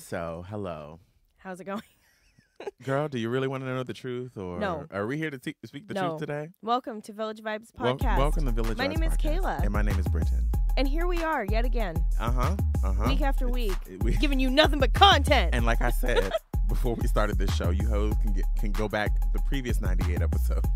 So, hello. How's it going? Girl, do you really want to know the truth? Or No. are we here to speak the truth today? Welcome to Village Vibes Podcast. Welcome to Village Vibes My name is Podcast. Kayla. And my name is Bryson. And here we are yet again. Week after week. Giving you nothing but content. And like I said before we started this show, you hoes can go back the previous 98 episodes.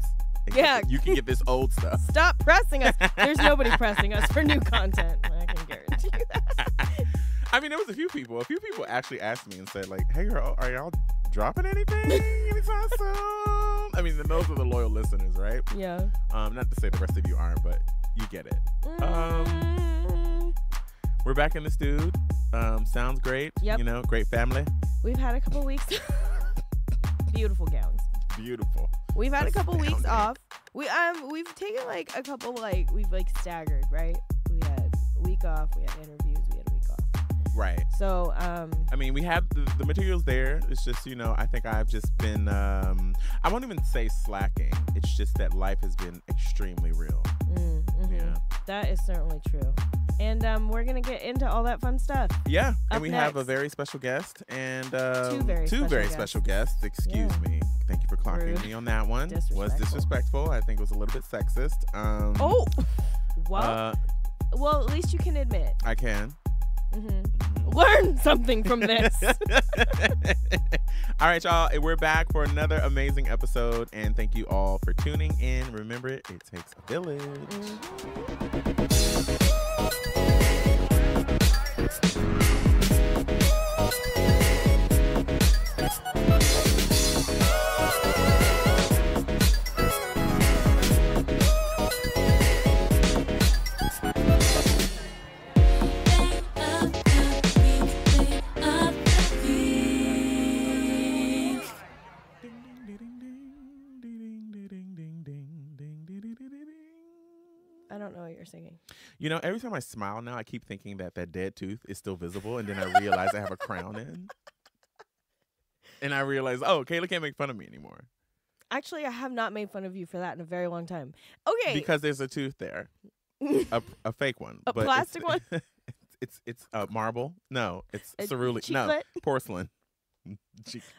Yeah. You can get this old stuff. Stop pressing us. There's nobody pressing us for new content. I can guarantee you that. I mean, there was a few people. A few people actually asked me and said, like, hey, girl, are y'all dropping anything anytime soon? I mean, those are the loyal listeners, right? Yeah. Not to say the rest of you aren't, but you get it. We're back in the studio. Sounds great. Yep. You know, great family. We've had a couple weeks. Beautiful gowns. Beautiful. We've had a couple weeks off. We've taken like a couple we've staggered, right? We had a week off. We had interviews. We had a week off. Right. So I mean, we have the materials there. It's just, you know, I think I've just been I won't even say slacking. It's just that life has been extremely real. Mm-hmm. Yeah. That is certainly true. And we're going to get into all that fun stuff. Yeah. And Up we next. have a very special guest and two very special guests. Excuse me. Thank you for clocking Rude. me on that one. Was disrespectful. I think it was a little bit sexist. Well, at least you can admit. I can. Learn something from this. All right, y'all. We're back for another amazing episode, and thank you all for tuning in. Remember, it takes a village. I don't know what you're singing. You know, every time I smile now, I keep thinking that dead tooth is still visible, and then I realize I have a crown in. And I realize, oh, Kayla can't make fun of me anymore. Actually, I have not made fun of you for that in a very long time. Okay. Because there's a tooth there. a fake one. A plastic one? It's marble. No, it's cerulean. No, chiclet? porcelain.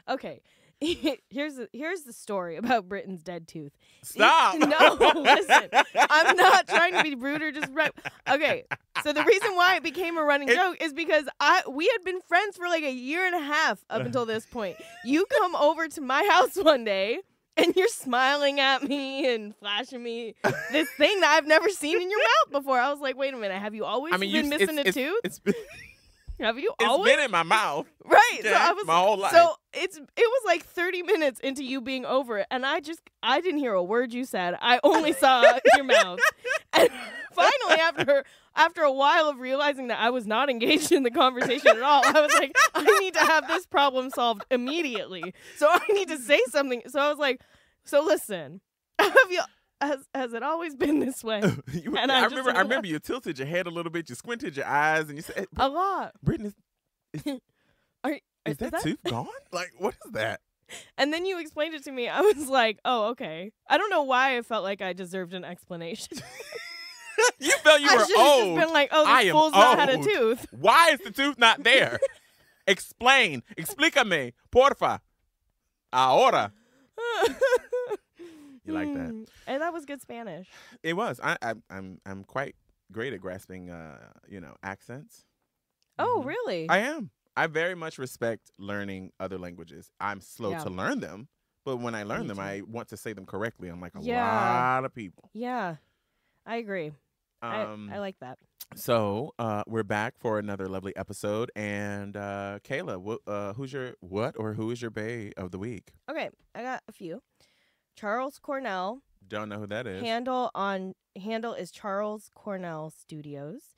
Okay. Here's the story about Britain's dead tooth. Stop. No, listen. I'm not trying to be rude or just right. Okay. So the reason why it became a running joke is because we had been friends for like a year and a half up until this point. You come over to my house one day and you're smiling at me and flashing me this thing that I've never seen in your mouth before. I was like, wait a minute, have you always been missing a tooth? Have you always? It's been in my mouth. Right. Yeah, so I was my whole life. So it was like 30 minutes into you being over it, and I didn't hear a word you said. I only saw your mouth. And finally, after a while of realizing that I was not engaged in the conversation at all, I was like, I need to have this problem solved immediately. So I need to say something. So I was like, so listen, has it always been this way? I remember you tilted your head a little bit, you squinted your eyes, and you said, a lot. Brittany, is that tooth gone? Like, what is that? And then you explained it to me. I was like, oh, okay. I don't know why I felt like I deserved an explanation. You felt you were old. I should have just been like, oh, this fool's not had a tooth. Why is the tooth not there? Explain. Explícame. Porfa. Ahora. You like that? And that was good Spanish. It was. I'm quite great at grasping, accents. Oh, really? I am. I very much respect learning other languages. I'm slow to learn them, but when I learn them, I want to say them correctly. I'm like a lot of people. Yeah, I agree. I like that. So we're back for another lovely episode, and Kayla, who is your bae of the week? Okay, I got a few. Charles Cornell. Don't know who that is. Handle is Charles Cornell Studios.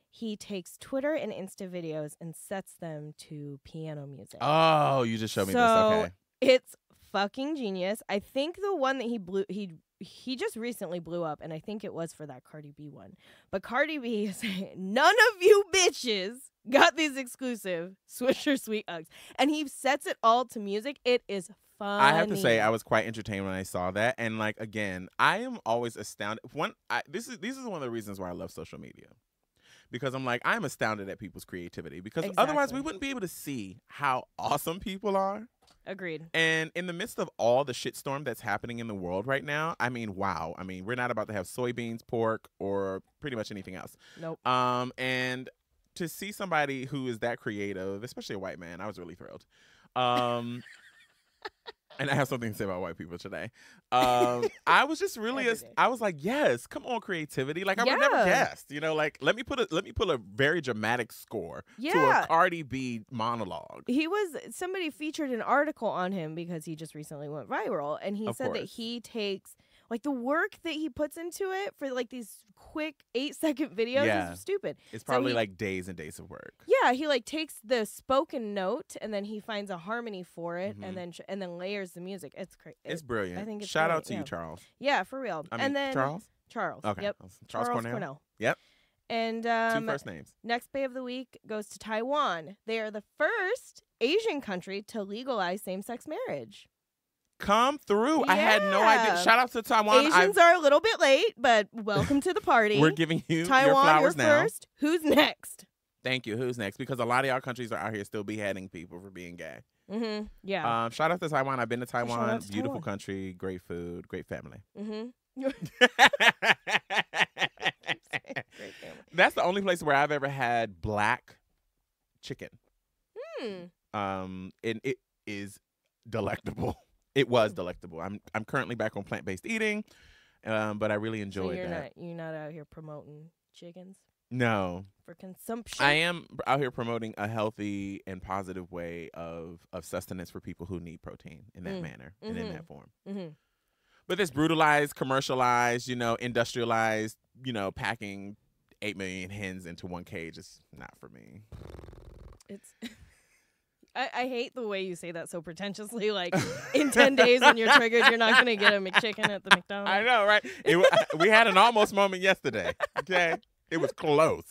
He takes Twitter and Insta videos and sets them to piano music. Oh, you just showed me this. Okay. It's fucking genius. I think the one that he just recently blew up, and I think it was for that Cardi B one. But Cardi B is saying, none of you bitches got these exclusive Swisher Sweet Uggs. And he sets it all to music. It is funny. I have to say, I was quite entertained when I saw that. And like, again, I am always astounded. This is one of the reasons why I love social media. because I'm like, I'm astounded at people's creativity, because Exactly. otherwise we wouldn't be able to see how awesome people are. Agreed. And in the midst of all the shitstorm that's happening in the world right now, I mean, wow. I mean, we're not about to have soybeans, pork, or pretty much anything else. Nope. And to see somebody who is that creative, especially a white man, I was really thrilled. And I have something to say about white people today. I was just really, I was like, yes, come on, creativity. Like, I would never guessed, you know, like, let me put a very dramatic score to a Cardi B monologue. Somebody featured an article on him because he just recently went viral, and he said that he takes, like, the work that he puts into it for, like, these quick 8-second videos is stupid. It's probably like days and days of work. Yeah, he like takes the spoken note and then he finds a harmony for it, and then layers the music. It's crazy. It's brilliant. I think it's shout out to you, Charles. Yeah, for real. And then Charles. Okay. Yep. Charles Cornell. Yep. And 2 first names. Next Bay of the Week goes to Taiwan. They are the first Asian country to legalize same-sex marriage. Come through. I had no idea. Shout out to Taiwan. Asians are a little bit late, but welcome to the party. We're giving you Taiwan, your flowers you're now. First. Who's next? Thank you. Who's next? Because a lot of y'all countries are out here still beheading people for being gay. Mm-hmm. Yeah. Shout out to Taiwan. I've been to Taiwan. Beautiful country. Great food. Great family. Mm-hmm. Great family. That's the only place where I've ever had black chicken. And it is delectable. It was delectable. I'm currently back on plant-based eating, but I really enjoyed that. You're not out here promoting chickens? No. For consumption? I am out here promoting a healthy and positive way of sustenance for people who need protein in that manner and in that form. Mm-hmm. But this brutalized, commercialized, industrialized, packing 8 million hens into one cage is not for me. It's... I hate the way you say that so pretentiously. Like, in 10 days when you're triggered, you're not going to get a McChicken at the McDonald's. I know, right? We had an almost moment yesterday, okay? It was close,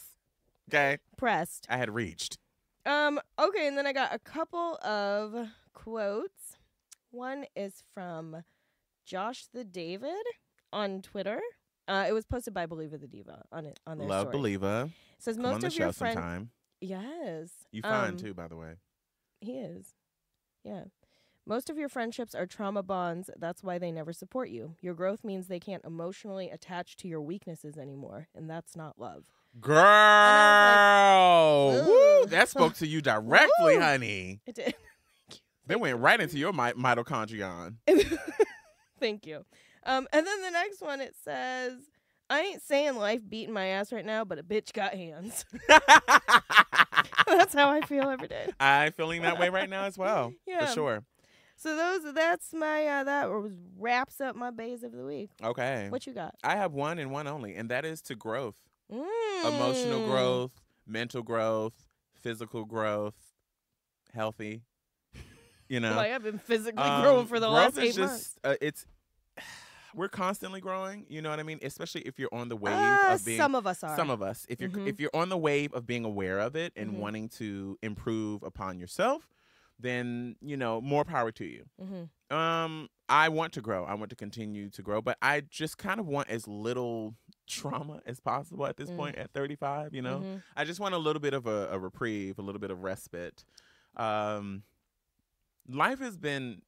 okay? Pressed. I had reached. Okay, and then I got a couple of quotes. One is from Josh the David on Twitter. It was posted by Believer the Diva on their Love story. Believer. It says Come most on the of show your friends. sometime. Yes. You fine too, by the way. He is. Yeah. Most of your friendships are trauma bonds. That's why they never support you. Your growth means they can't emotionally attach to your weaknesses anymore, and that's not love. Girl! Like, woo, that spoke to you directly, honey. It did. They went right into your mitochondrion. Thank you. And then the next one, it says, I ain't saying life beating my ass right now, but a bitch got hands. That's how I feel every day. I'm feeling that way right now as well. Yeah. For sure. So that's my, that wraps up my bays of the week. Okay. What you got? I have one and one only, and that is to growth. Emotional growth, mental growth, physical growth, healthy. Like I've been physically growing for the last 8 months. We're constantly growing, you know what I mean? Especially if you're on the wave of being... Some of us are. Some of us. If you're on the wave of being aware of it and wanting to improve upon yourself, then, more power to you. I want to grow. I want to continue to grow, but I just kind of want as little trauma as possible at this point at 35, I just want a little bit of a reprieve, a little bit of respite. Life has been,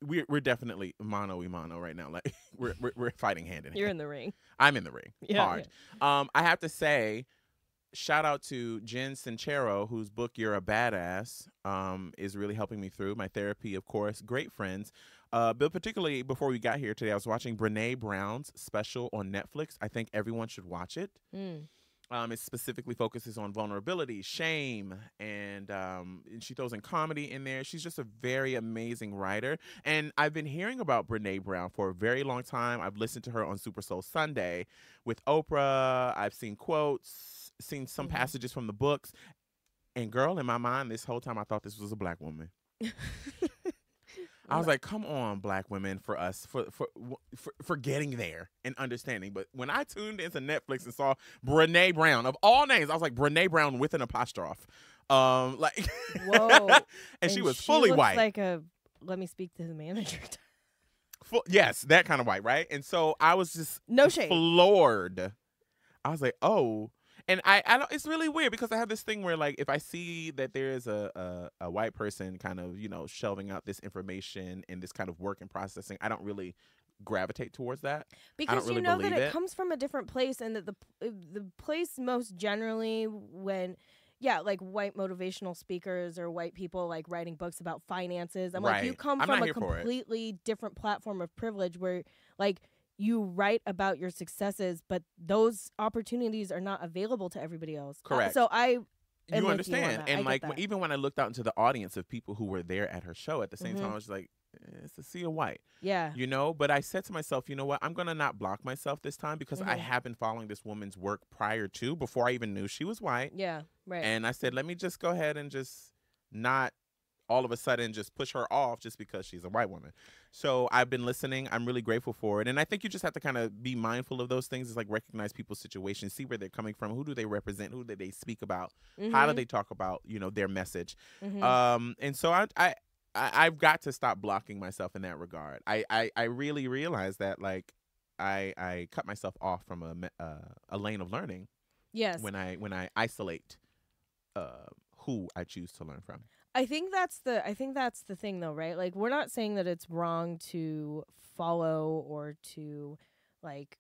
we're definitely mano a mano right now. Like we're fighting hand in hand. You're in the ring. I'm in the ring. Yeah, hard. Yeah. I have to say, shout out to Jen Sincero, whose book You're a Badass is really helping me through my therapy, of course. Great friends. But particularly before we got here today, I was watching Brene Brown's special on Netflix. I think everyone should watch it. It specifically focuses on vulnerability, shame, and she throws in comedy in there. She's just a very amazing writer. And I've been hearing about Brene Brown for a very long time. I've listened to her on Super Soul Sunday with Oprah. I've seen quotes, seen some passages from the books. And girl, in my mind, this whole time I thought this was a black woman. I was like, come on, black women, for us, for getting there and understanding. But when I tuned into Netflix and saw Brene Brown, of all names, I was like, Brene Brown with an apostrophe. Whoa. and she was fully white. Like let me speak to the manager. Yes, that kind of white, right? And so I was just no shade. floored. I was like, oh. And I don't, it's really weird because I have this thing where, like, if I see that there is a white person kind of, shelving out this information and this kind of work and processing, I don't really gravitate towards that. I don't Because really you know believe that it it. comes from a different place, and that the place most generally when like white motivational speakers or white people like writing books about finances. I'm like, you Right. come I'm from not a here for it. completely different platform of privilege where like you write about your successes, but those opportunities are not available to everybody else. Correct. So I am You with you on understand. that. And I like get that. even when I looked out into the audience of people who were there at her show at the same Mhm. time, I was like, it's a sea of white. Yeah. But I said to myself, you know what? I'm going to not block myself this time because I Mhm. have been following this woman's work prior to, before I even knew she was white. Yeah. Right. And I said, let me just go ahead and just not all of a sudden just push her off just because she's a white woman. So I've been listening. I'm really grateful for it. And I think you just have to kind of be mindful of those things. It's like recognize people's situations, see where they're coming from, who do they represent, who do they speak about, how do they talk about, their message. And so I've got to stop blocking myself in that regard. I really realize that like I cut myself off from a lane of learning. Yes. When I isolate who I choose to learn from. I think that's the thing though, right? Like we're not saying that it's wrong to follow or to like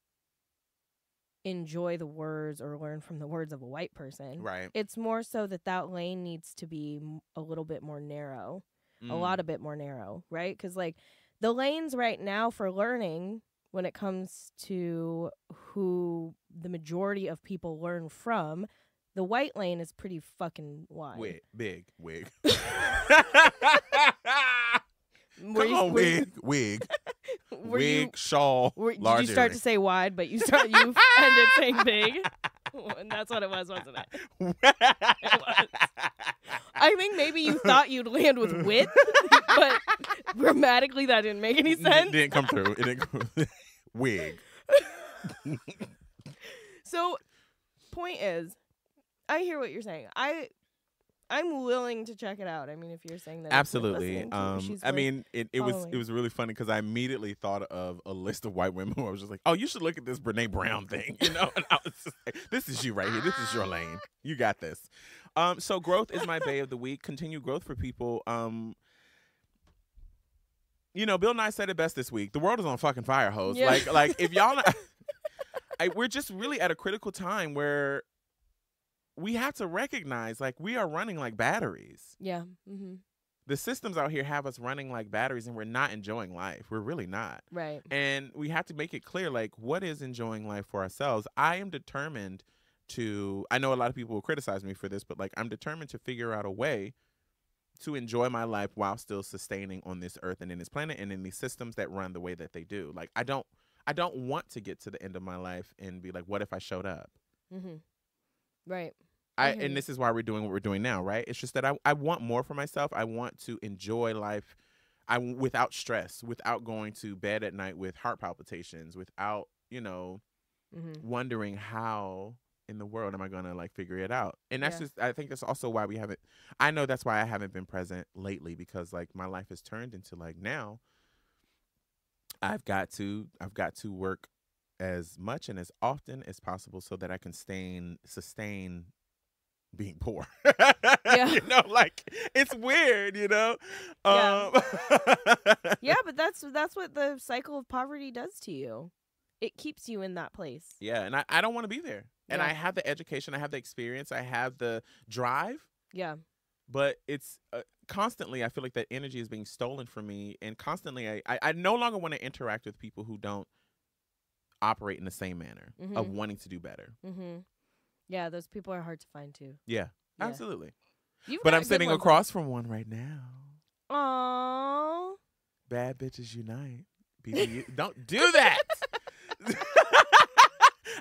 enjoy the words or learn from the words of a white person. Right. It's more so that lane needs to be a little bit more narrow. A bit more narrow, right? Cuz like the lanes right now for learning when it comes to who the majority of people learn from, the white lane is pretty fucking wide. Big. Wig. Wig, shawl, did you start to say wide, but you ended saying big? And that's what it was, wasn't it? It was. I think maybe you thought you'd land with wit, but grammatically that didn't make any sense. It didn't come through. Wig. So, point is, I hear what you're saying. I'm willing to check it out. I mean, if you're saying that, Absolutely. it was really funny because I immediately thought of a list of white women who I was just like, oh, you should look at this Brene Brown thing, And I was just like, this is you right here. This is your lane. You got this. So growth is my bay of the week. Continue growth for people. Bill Nye said it best this week. The world is on fucking fire, hoes. Yeah. Like if y'all not, we're just really at a critical time where we have to recognize, like, we are running like batteries. Yeah. Mm-hmm. The systems out here have us running like batteries, and we're not enjoying life. We're really not. Right. And we have to make it clear, like, what is enjoying life for ourselves? I am determined to, I know a lot of people will criticize me for this, but, like, I'm determined to figure out a way to enjoy my life while still sustaining on this earth and in this planet and in these systems that run the way that they do. Like, I don't want to get to the end of my life and be like, what if I showed up? Mm-hmm. Right. And this is why we're doing what we're doing now, right? It's just that I want more for myself. I want to enjoy life without stress, without going to bed at night with heart palpitations, without, wondering how in the world am I going to, like, figure it out. And that's just, I think that's also why I know that's why I haven't been present lately, because, like, my life has turned into, like, now I've got to work as much and as often as possible so that I can sustain being poor. Yeah. Like, it's weird, Yeah. Yeah, but that's what the cycle of poverty does to you. It keeps you in that place. Yeah, and I don't want to be there. And Yeah. I have the education, I have the experience, I have the drive, Yeah. but it's constantly, I feel like that energy is being stolen from me, and constantly I no longer want to interact with people who don't operate in the same manner of wanting to do better. Mm-hmm. Yeah, those people are hard to find too. Yeah, Yeah. absolutely. But I'm sitting across from one right now. Aww. Bad bitches unite. BBU. Don't do that.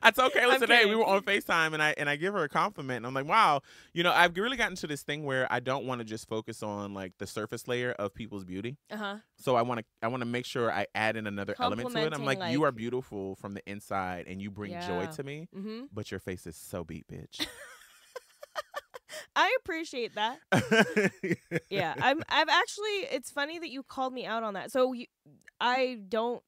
I told Kayla today, we were on FaceTime, and I give her a compliment, and I'm like, wow, I've really gotten to this thing where I don't want to just focus on, like, the surface layer of people's beauty. So I want to make sure I add in another element to it. I'm like, you are beautiful from the inside, and you bring joy to me, but your face is so beat, bitch. I appreciate that. Yeah, I've actually, it's funny that you called me out on that. So I don't,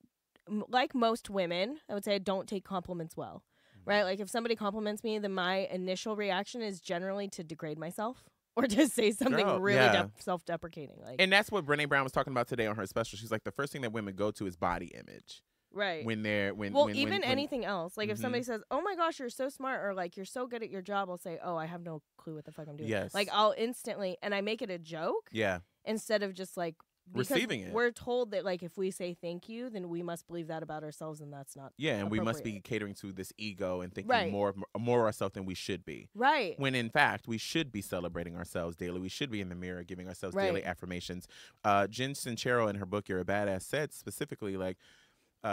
like most women, I would say I don't take compliments well. right? Like if somebody compliments me, then my initial reaction is generally to degrade myself or to say something Girl, really yeah. self-deprecating. Like, And that's what Brene Brown was talking about today on her special. She's like, the first thing that women go to is body image. right. When they're when Well, when, even when, anything else. Like if Mhm. somebody says, "Oh my gosh, you're so smart," or like, "You're so good at your job," I'll say, "Oh, I have no clue what the fuck I'm doing." Yes. Like I'll instantly, and I make it a joke Yeah. instead of just like because Receiving it. we're told that like if we say thank you, then we must believe that about ourselves, and that's not Yeah, and we must be appropriate. catering to this ego and thinking Right. more of ourselves than we should be. Right. When in fact, we should be celebrating ourselves daily. We should be in the mirror giving ourselves daily Right. affirmations. Jen Sincero in her book, You're a Badass, said specifically, like,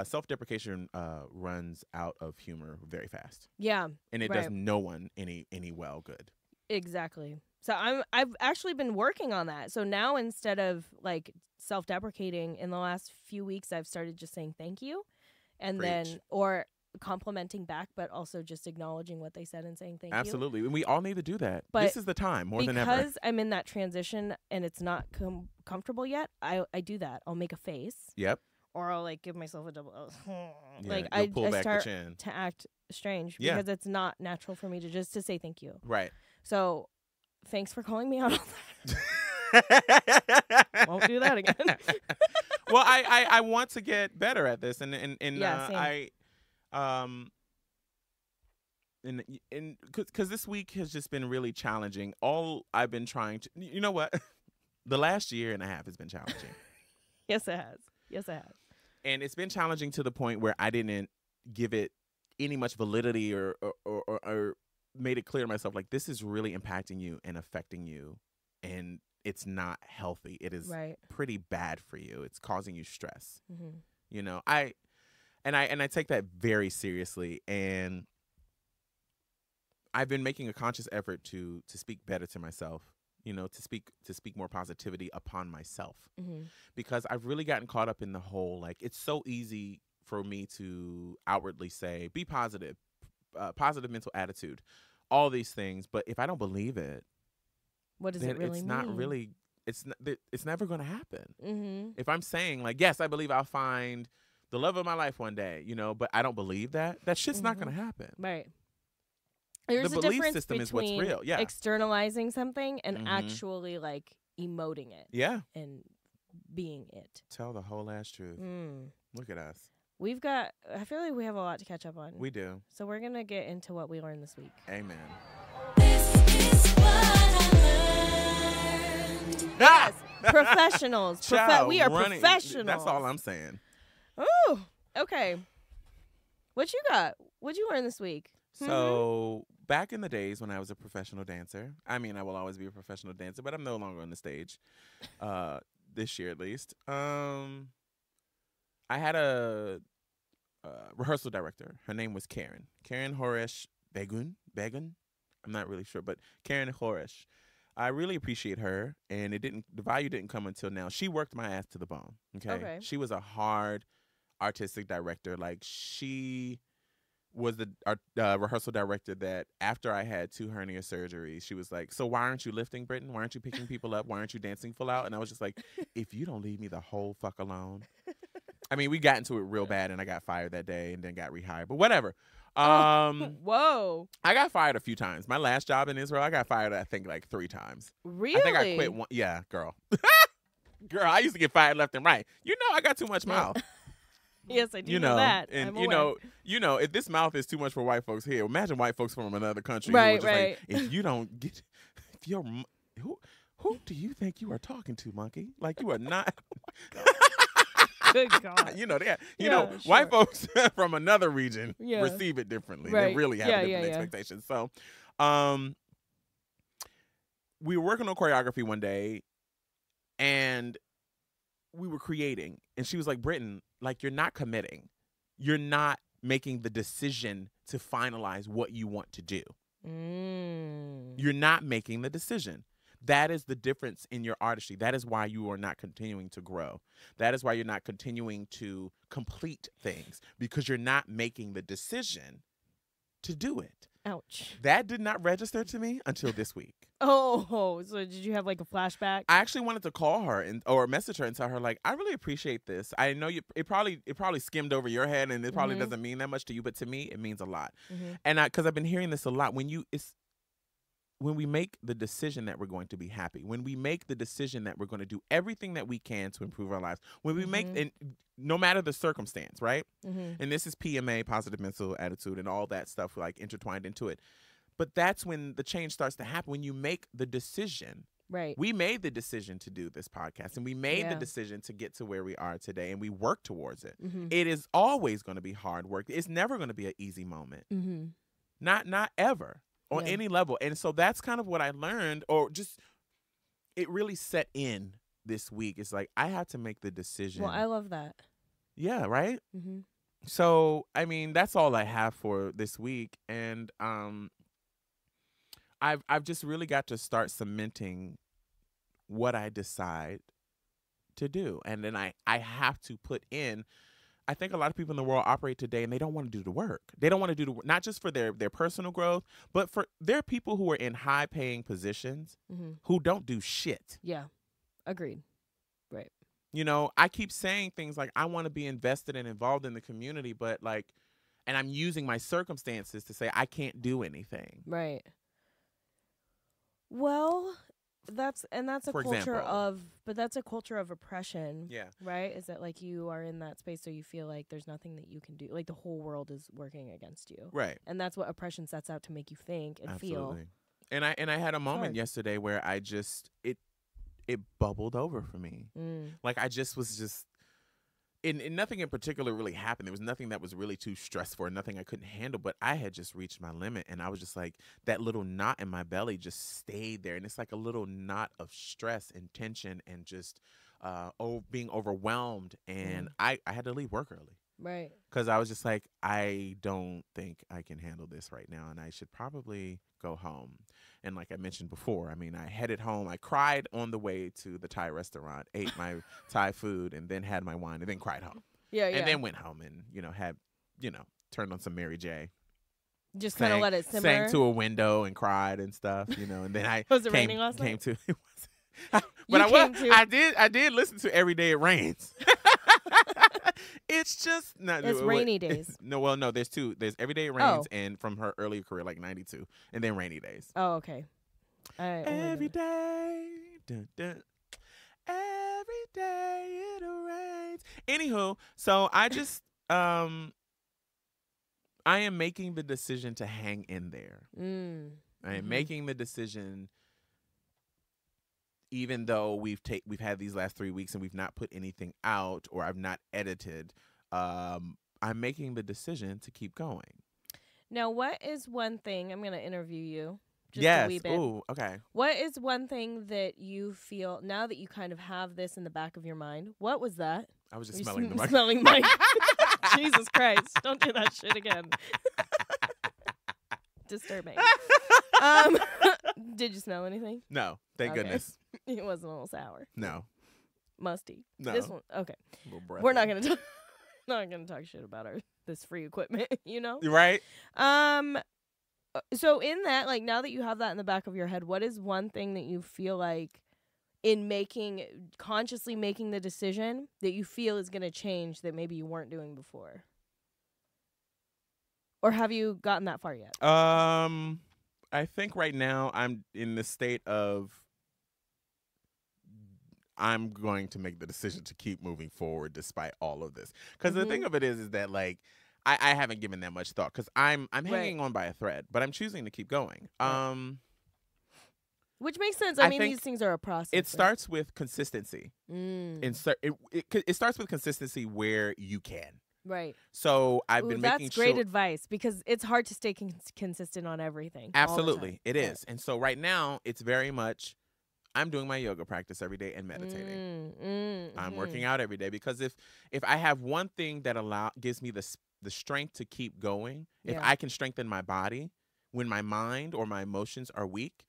self-deprecation runs out of humor very fast. Yeah. And it Right. does no one any well good. Exactly. So I've actually been working on that. So now instead of like self-deprecating in the last few weeks, I've started just saying thank you, and Preach. then or complimenting back, but also just acknowledging what they said and saying thank you. Absolutely. And we all need to do that. But this is the time more than ever. Because I'm in that transition and it's not comfortable yet, I do that. I'll make a face. Yep. Or I'll like give myself a double Yeah, like you'll I pull back start the chin. to act strange Yeah. because it's not natural for me to say thank you. Right. So thanks for calling me out on that. Won't do that again. Well, I want to get better at this, and Yeah, same. and because this week has just been really challenging. All I've been trying to, you know what, the last year and a half has been challenging. Yes, it has. Yes, it has. And it's been challenging to the point where I didn't give it any much validity or made it clear to myself, like, this is really impacting you and affecting you, and it's not healthy. It is Right. pretty bad for you. It's causing you stress. Mm-hmm. You know, I take that very seriously, and I've been making a conscious effort to speak better to myself. You know, to speak more positivity upon myself, Mm-hmm. because I've really gotten caught up in the whole, like, it's so easy for me to outwardly say, be positive, positive mental attitude, all these things, but if I don't believe it, What does then it really it's mean? not really, it's never going to happen. Mm-hmm. If I'm saying, like, yes, I believe I'll find the love of my life one day, you know, but I don't believe that shit's not going to happen. Right. There's The a belief difference system is what's between real. Yeah. externalizing something and Mhm. actually like emoting it Yeah. and being it. Tell the whole ass truth. Look at us. I feel like we have a lot to catch up on. We do. So we're going to get into what we learned this week. Amen. This is what I learned. Yes, professionals. Child, We are running- professionals. That's all I'm saying. Ooh, okay. What you got? What you learn this week? So back in the days when I was a professional dancer, I mean, I will always be a professional dancer, but I'm no longer on the stage, this year at least. I had a rehearsal director. Her name was Karen Horesh Begun. I'm not really sure, but Karen Horesh. I really appreciate her, and the value didn't come until now. She worked my ass to the bone. Okay. She was a hard artistic director. Like, she was the rehearsal director that after I had 2 hernia surgeries, she was like, so why aren't you lifting, Britton? Why aren't you picking people up? Why aren't you dancing full out? And I was just like, if you don't leave me the whole fuck alone. I mean, we got into it real bad, and I got fired that day and then got rehired. But whatever. Whoa. I got fired a few times. My last job in Israel, I got fired, I think, like 3 times. Really? I think I quit one. Yeah, girl. Girl, I used to get fired left and right. You know, I got too much mouth. Yes, I do You know that. and I'm you aware. know, if this mouth is too much for white folks here, imagine white folks from another country. Right, who are just right. Like, if you don't get, if you're, who do you think you are talking to, monkey? Like, you are not. Good God. You know, Yeah, white sure. folks from another region Yeah. receive it differently. Right. They really have Yeah, different yeah, yeah. expectations. So, we were working on choreography one day, and we were creating, and she was like, Britton, like, you're not committing. You're not making the decision to finalize what you want to do. You're not making the decision. That is the difference in your artistry. That is why you are not continuing to grow. That is why you're not continuing to complete things, because you're not making the decision to do it. Ouch. That did not register to me until this week. Oh, so did you have like a flashback? I actually wanted to call her or message her and tell her, like, I really appreciate this. I know it probably skimmed over your head and it probably Mhm. doesn't mean that much to you, but to me it means a lot. Mhm. And because I've been hearing this a lot, when we make the decision that we're going to be happy, when we make the decision that we're going to do everything that we can to improve our lives, when we make, and no matter the circumstance, right? Mhm. And this is PMA, positive mental attitude, and all that stuff like intertwined into it. But that's when the change starts to happen, when you make the decision. Right. We made the decision to do this podcast, and we made the Yeah. decision to get to where we are today, and we work towards it. Mhm. It is always going to be hard work. It's never going to be an easy moment. Mhm. Not ever on Yeah. any level. And so that's kind of what I learned, or just it really set in this week. It's like I have to make the decision. Well, I love that. Yeah, right? Mhm. So, I mean, that's all I have for this week, and I've just really got to start cementing what I decide to do. And then I have to put in, I think a lot of people in the world operate today and they don't want to do the work. They don't want to do the work, not just for their personal growth, but there are people who are in high paying positions Mhm. who don't do shit. Yeah. Agreed. Right. You know, I keep saying things like I want to be invested and involved in the community, but like, and I'm using my circumstances to say I can't do anything. Right. Well, that's a For culture example. but that's a culture of oppression. Yeah. Right? Is that like you are in that space so you feel like there's nothing that you can do. Like the whole world is working against you. Right. And that's what oppression sets out to make you think and feel. Absolutely. And I had a moment hard. yesterday where I just it bubbled over for me. Mm. Like I just was just and nothing in particular really happened. There was nothing that was really too stressful or nothing I couldn't handle, but I had just reached my limit and I was just like that little knot in my belly just stayed there, and it's like a little knot of stress and tension and just being overwhelmed, and I had to leave work early. Right. Because I was just like, I don't think I can handle this right now, and I should probably go home. And like I mentioned before, I mean, I headed home. I cried on the way to the Thai restaurant, ate my Thai food, and then had my wine, and then cried home. Yeah, And then went home and, turned on some Mary J. just kind of let it simmer. Sang to a window and cried and stuff, and then I Was it raining last came night? to it was. You But came to- I did listen to Every Day It Rains. It's just not. It's rainy days. No. There's two. There's Every Day It Rains, and from her earlier career, like '92, and then Rainy Days. Oh, okay. Every day, dun, dun, every day it rains. Anywho, so I just I am making the decision to hang in there. I am making the decision, even though we've had these last 3 weeks and we've not put anything out or I've not edited. I'm making the decision to keep going. Now, what is one thing I'm going to interview you? Just a Yes. wee bit. Ooh. Okay. What is one thing that you feel now that you kind of have this in the back of your mind? What was that? I was just You smelling the mic. smelling mic. Jesus Christ! Don't do that shit again. Disturbing. Did you smell anything? No. Thank Okay. goodness. It wasn't a little sour, No. musty. No. This one, okay. Little breath We're in. not gonna talk shit about this free equipment. Right. So in that, like now that you have that in the back of your head, what is one thing that you feel like in consciously making the decision that you feel is gonna change that maybe you weren't doing before? Or have you gotten that far yet? I think right now I'm in the state of I'm going to make the decision to keep moving forward despite all of this. Because the thing of it is that like I haven't given that much thought because I'm hanging on by a thread, but I'm choosing to keep going. Right. Which makes sense. I I mean, think these things are a process. It starts with consistency. Mm. It starts with consistency where you can. Right. So I've Ooh, been that's making great sure. advice because it's hard to stay consistent on everything. all the Absolutely, time. it Right. is. And so right now, it's very much I'm doing my yoga practice every day and meditating. I'm working out every day because if I have one thing that gives me the strength to keep going, if Yeah. I can strengthen my body when my mind or my emotions are weak,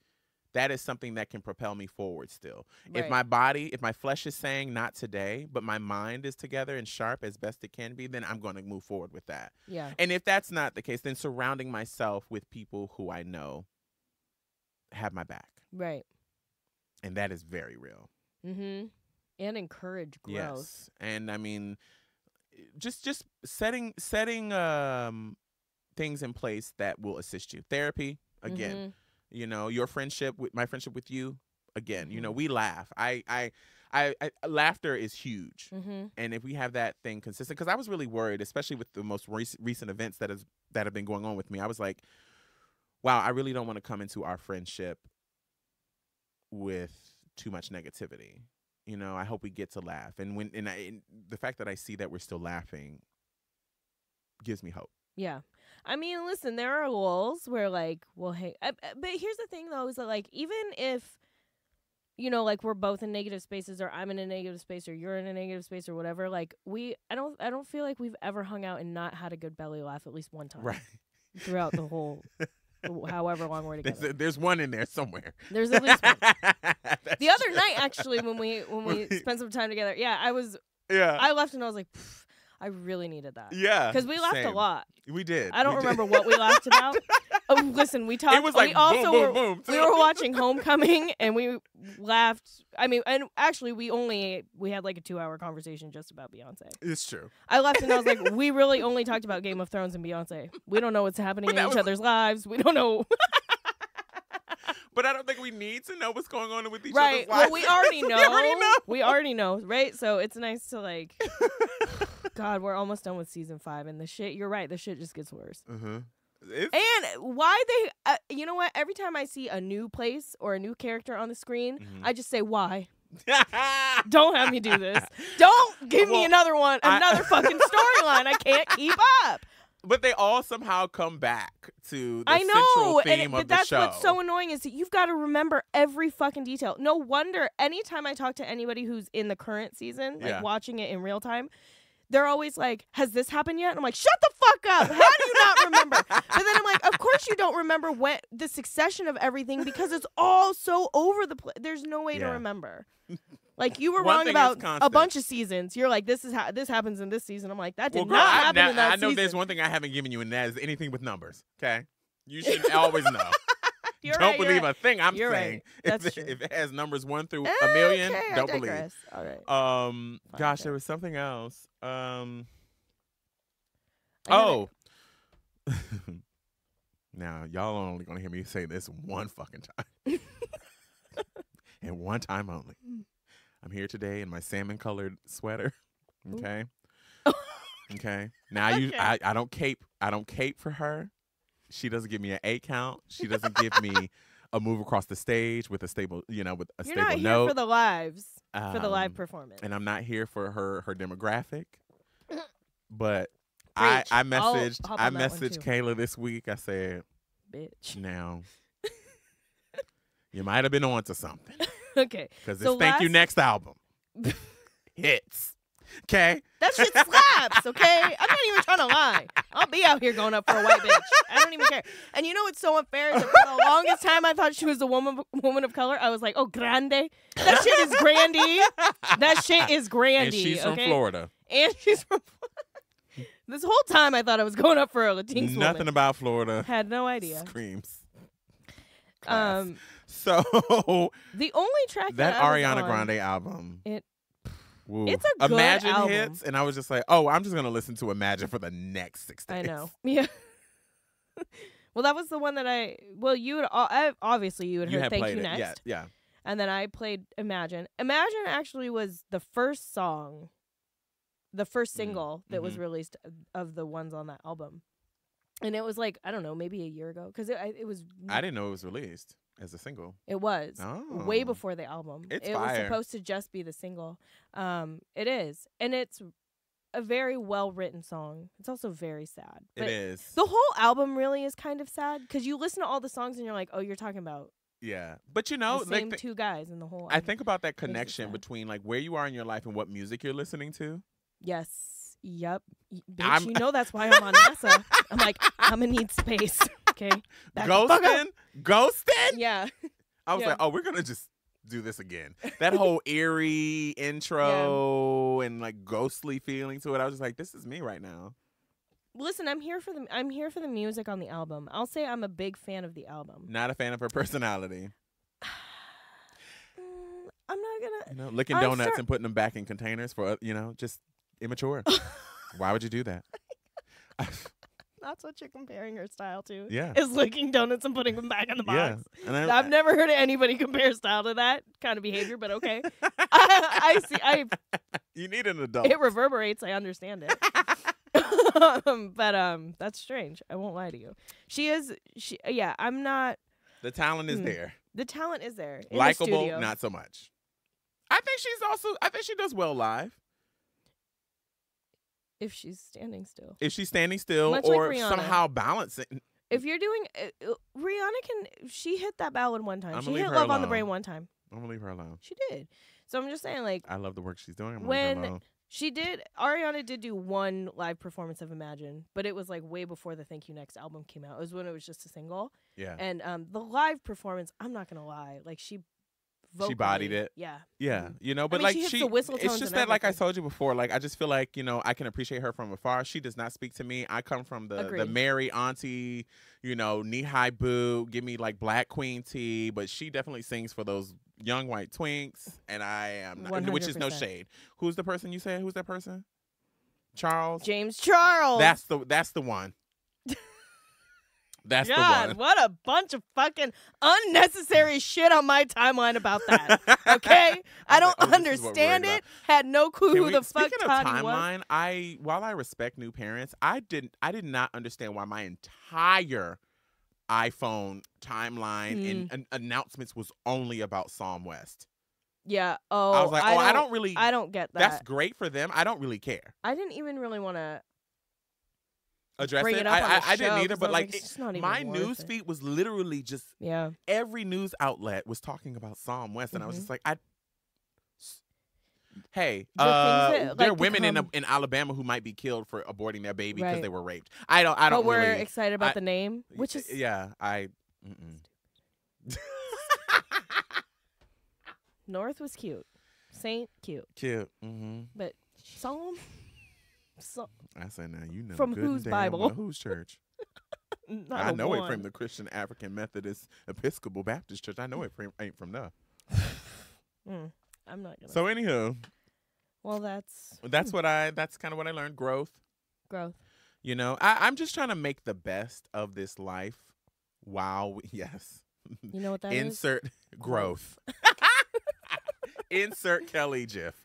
that is something that can propel me forward still. Right. If my flesh is saying not today, but my mind is together and sharp as best it can be, then I'm going to move forward with that. Yeah. And if that's not the case, then surrounding myself with people who I know have my back. Right. And that is very real. Mm-hmm. And encourage growth. Yes. And I mean, just setting things in place that will assist you. Therapy, again. Mhm. You know, your friendship with my friendship with you, again. You know, Mhm. we laugh. I laughter is huge. Mm-hmm. And if we have that thing consistent, because I was really worried, especially with the most recent events that have been going on with me. I was like, wow, I really don't want to come into our friendship with too much negativity. You know, I hope we get to laugh. And the fact that I see that we're still laughing gives me hope. Yeah. I mean, listen, there are lulls where, like, well, hey, but here's the thing, though, is that, like, even if, you know, like, we're both in negative spaces, or I'm in a negative space, or you're in a negative space, or whatever, like, I don't feel like we've ever hung out and not had a good belly laugh at least one time. Right. Throughout the whole, however long we're together. There's one in there somewhere. There's at least one. That's The other true. night, actually, when we spent some time together, yeah, Yeah. I left and I was like, I really needed that. Yeah. Because we laughed a same. lot. We did. I don't We did. remember what we laughed about. Oh, listen, we talked. It was like we also boom, were, boom, boom. we were watching Homecoming and we laughed. I mean, and actually, we had like a 2-hour conversation just about Beyonce. It's true. I left and I was like, we really only talked about Game of Thrones and Beyonce. We don't know what's happening But in that each was- other's lives. We don't know. But I don't think we need to know what's going on with each Right. other's Well, lives. we already know. We already know. We already know, right? So it's nice to like. God, we're almost done with season 5, and the shit. You're right. The shit just gets worse. It's, And why they? You know what? Every time I see a new place or a new character on the screen, Mhm. I just say, "Why? Don't have me do this. Don't give me Well, another fucking storyline. I can't keep up." But they all somehow come back to the I know, central theme but of the that's show. what's so annoying is that you've got to remember every fucking detail. No wonder anytime I talk to anybody who's in the current season, like Yeah. watching it in real time, they're always like, "Has this happened yet?" And I'm like, "Shut the fuck up! How do you not remember?" But then I'm like, "Of course you don't remember when the succession of everything because it's all so over the place. There's no way to Yeah. remember." Like you were One wrong thing is about a constant. bunch of seasons. You're like, "This happens in this season." I'm like, "That did Well, girl, not happen in that I know season." there's one thing I haven't given you, and that is anything with numbers. Okay, you should always know. You're Don't right, you're believe right. a thing I'm You're saying. right. That's if, true. if it has numbers 1 through a million, Okay, I don't believe. digress. All right. Gosh, okay. there was something else. I Oh. Now, y'all are only going to hear me say this one fucking time. And one time only. I'm here today in my salmon-colored sweater. Okay? Okay? Now, Okay. I don't cape. I don't cape for her. She doesn't give me an A count. She doesn't give me a move across the stage with a stable, with a You're stable not here note. for the lives, for the live Um, performance. And I'm not here for her demographic. But Preach. I I'll messaged hop I on that one, messaged too. Kayla this week. I said, Bitch. now you might have been on to something. Okay. Because this So Thank You last- Next album hits. Okay? That shit slaps, okay? I'm not even trying to lie. I'll be out here going up for a white bitch. I don't even care. And you know what's so unfair is that for the longest time I thought she was a woman of color. I was like, oh, grande. That shit is grandy. That shit is grandy. And she's okay? from Florida. And she's from This whole time I thought I was going up for a Latinx Nothing woman. about Florida Had no idea. screams class. Um, So the only track that I was Ariana on- Grande album. It- woo. it's a good Imagine album. hits, and I was just like, oh, I'm just gonna listen to Imagine for the next 6 days. I know. Yeah. Well, that was the one that you would obviously you had You heard had Thank played You it. Next. Yeah. And then I played Imagine. Imagine actually was the first song, the first single that was mhm. released of the ones on that album. And it was like, I don't know, maybe a year ago. Because it was. I didn't know it was released as a single. It was. Oh. Way before the album. It's it was fire. supposed to just be the single. It is. And it's a very well-written song. It's also very sad. It But is. the whole album really is kind of sad because you listen to all the songs and you're like, oh, you're talking about Yeah. But you know, the same like two guys in the whole album. I think about that Makes it connection sad. between like where you are in your life and what music you're listening to. Yes. Yep. Bitch, I'm- you know that's why I'm on NASA. I'm like, I'm going to need space. Okay? Back the fuck up. Ghosting? Yeah. I was Yeah. like, oh, we're gonna just do this again. That whole eerie intro and like ghostly feeling to it. I was just like, this is me right now. Listen, I'm here for the music on the album. I'll say I'm a big fan of the album. Not a fan of her personality. gonna. Licking I'm donuts start- and putting them back in containers for just immature. Why would you do that? That's what you're comparing her style to. Yeah. Is licking donuts and putting them back in the Yeah, box. and I've never heard anybody compare style to that kind of behavior, but okay. I see. You need an adult. It reverberates. I understand it. But that's strange. I won't lie to you. Yeah, I'm not. The talent is there. The talent is there. In the Likeable, studio. not so much. I think she does well live. If she's standing still. If she's standing still Much like or Rihanna. somehow balancing. If you're doing Rihanna she hit that ballad one time. I'ma She leave hit her Love on the alone. Brain one time. I'm going to leave her alone. She did. So I'm just saying, like, I love the work she's doing. I'm going to leave her alone. Ariana did do one live performance of Imagine, but it was like way before the Thank You Next album came out. It was when it was just a single. Yeah. And the live performance, I'm not gonna lie, like she bodied it. Yeah. Yeah, Mhm. but mean, like she hits the whistle it's tones just and that, like I everything. told you before, like I just feel like I can appreciate her from afar. She does not speak to me. I come from the Agreed. Mary auntie, knee high boot, give me like Black Queen tea, but she definitely sings for those young white twinks, and I am not, which is no 100%. shade. Who's the person you said? Who's that person? Charles. James Charles. That's the one. That's God, the one. what a bunch of fucking unnecessary shit on my timeline about that. Okay? I don't Oh, this is what we're understand worried it. Had no clue who the fuck Speaking of Toddy was. timeline, while I respect new parents, I did not understand why my entire iPhone timeline and announcements was only about Psalm West. Yeah. Oh, I was like, I don't get that. That's great for them. I don't really care. I didn't even really want to Address bring it. it up on the I didn't show, either, 'cause I but was like it's just not even my worth news it. feed was literally just Yeah. every news outlet was talking about Psalm West, and I was just like, hey, The things that, there are like, women become- in Alabama who might be killed for aborting their baby because Right. they were raped. I don't But we're really. excited about the name, which is yeah, North was cute, Saint cute, cute. Mm-hmm. but Psalm. I say now you know From good and whose damn Bible? well whose church? Not I a know it one. from the Christian African Methodist Episcopal Baptist Church. I know it ain't from there. I'm not gonna. So anywho, Well, that's that's kind of what I learned. Growth. growth. I'm just trying to make the best of this life. Wow. Yes. You know what that is? Insert growth. Insert Kelly GIF.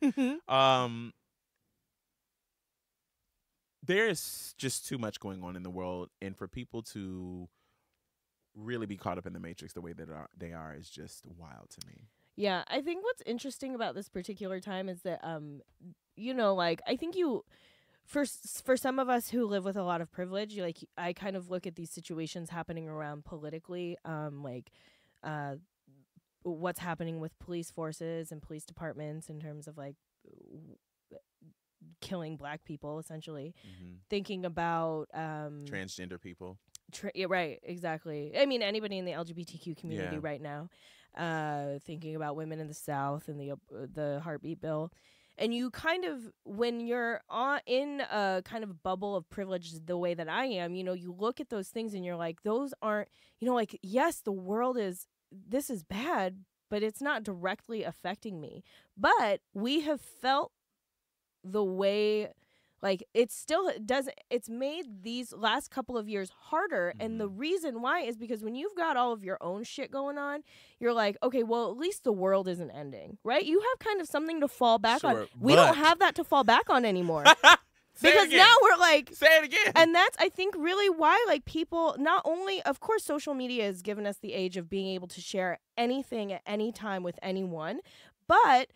There is just too much going on in the world, and for people to really be caught up in the matrix the way that they are is just wild to me. Yeah, I think what's interesting about this particular time is that, like I think for some of us who live with a lot of privilege, I kind of look at these situations happening around politically, what's happening with police forces and police departments in terms of like killing Black people, essentially. Thinking about Transgender people. Yeah, right, exactly. I mean, anybody in the LGBTQ community Yeah. right now. Thinking about women in the South and the heartbeat bill. And you kind of, when you're in a kind of bubble of privilege the way that I am, you look at those things and you're like, those aren't, like, yes, the world this is bad, but it's not directly affecting me. But we have felt the way, like, it still doesn't, it's made these last couple of years harder. And the reason why is because when you've got all of your own shit going on, you're like, okay, well, at least the world isn't ending, right? You have kind of something to fall back on. Sure, We but- don't have that to fall back on anymore. Say it Because again. now we're like, Say it again. and that's, I think, really why, like, people, not only, of course, social media has given us the age of being able to share anything at any time with anyone, but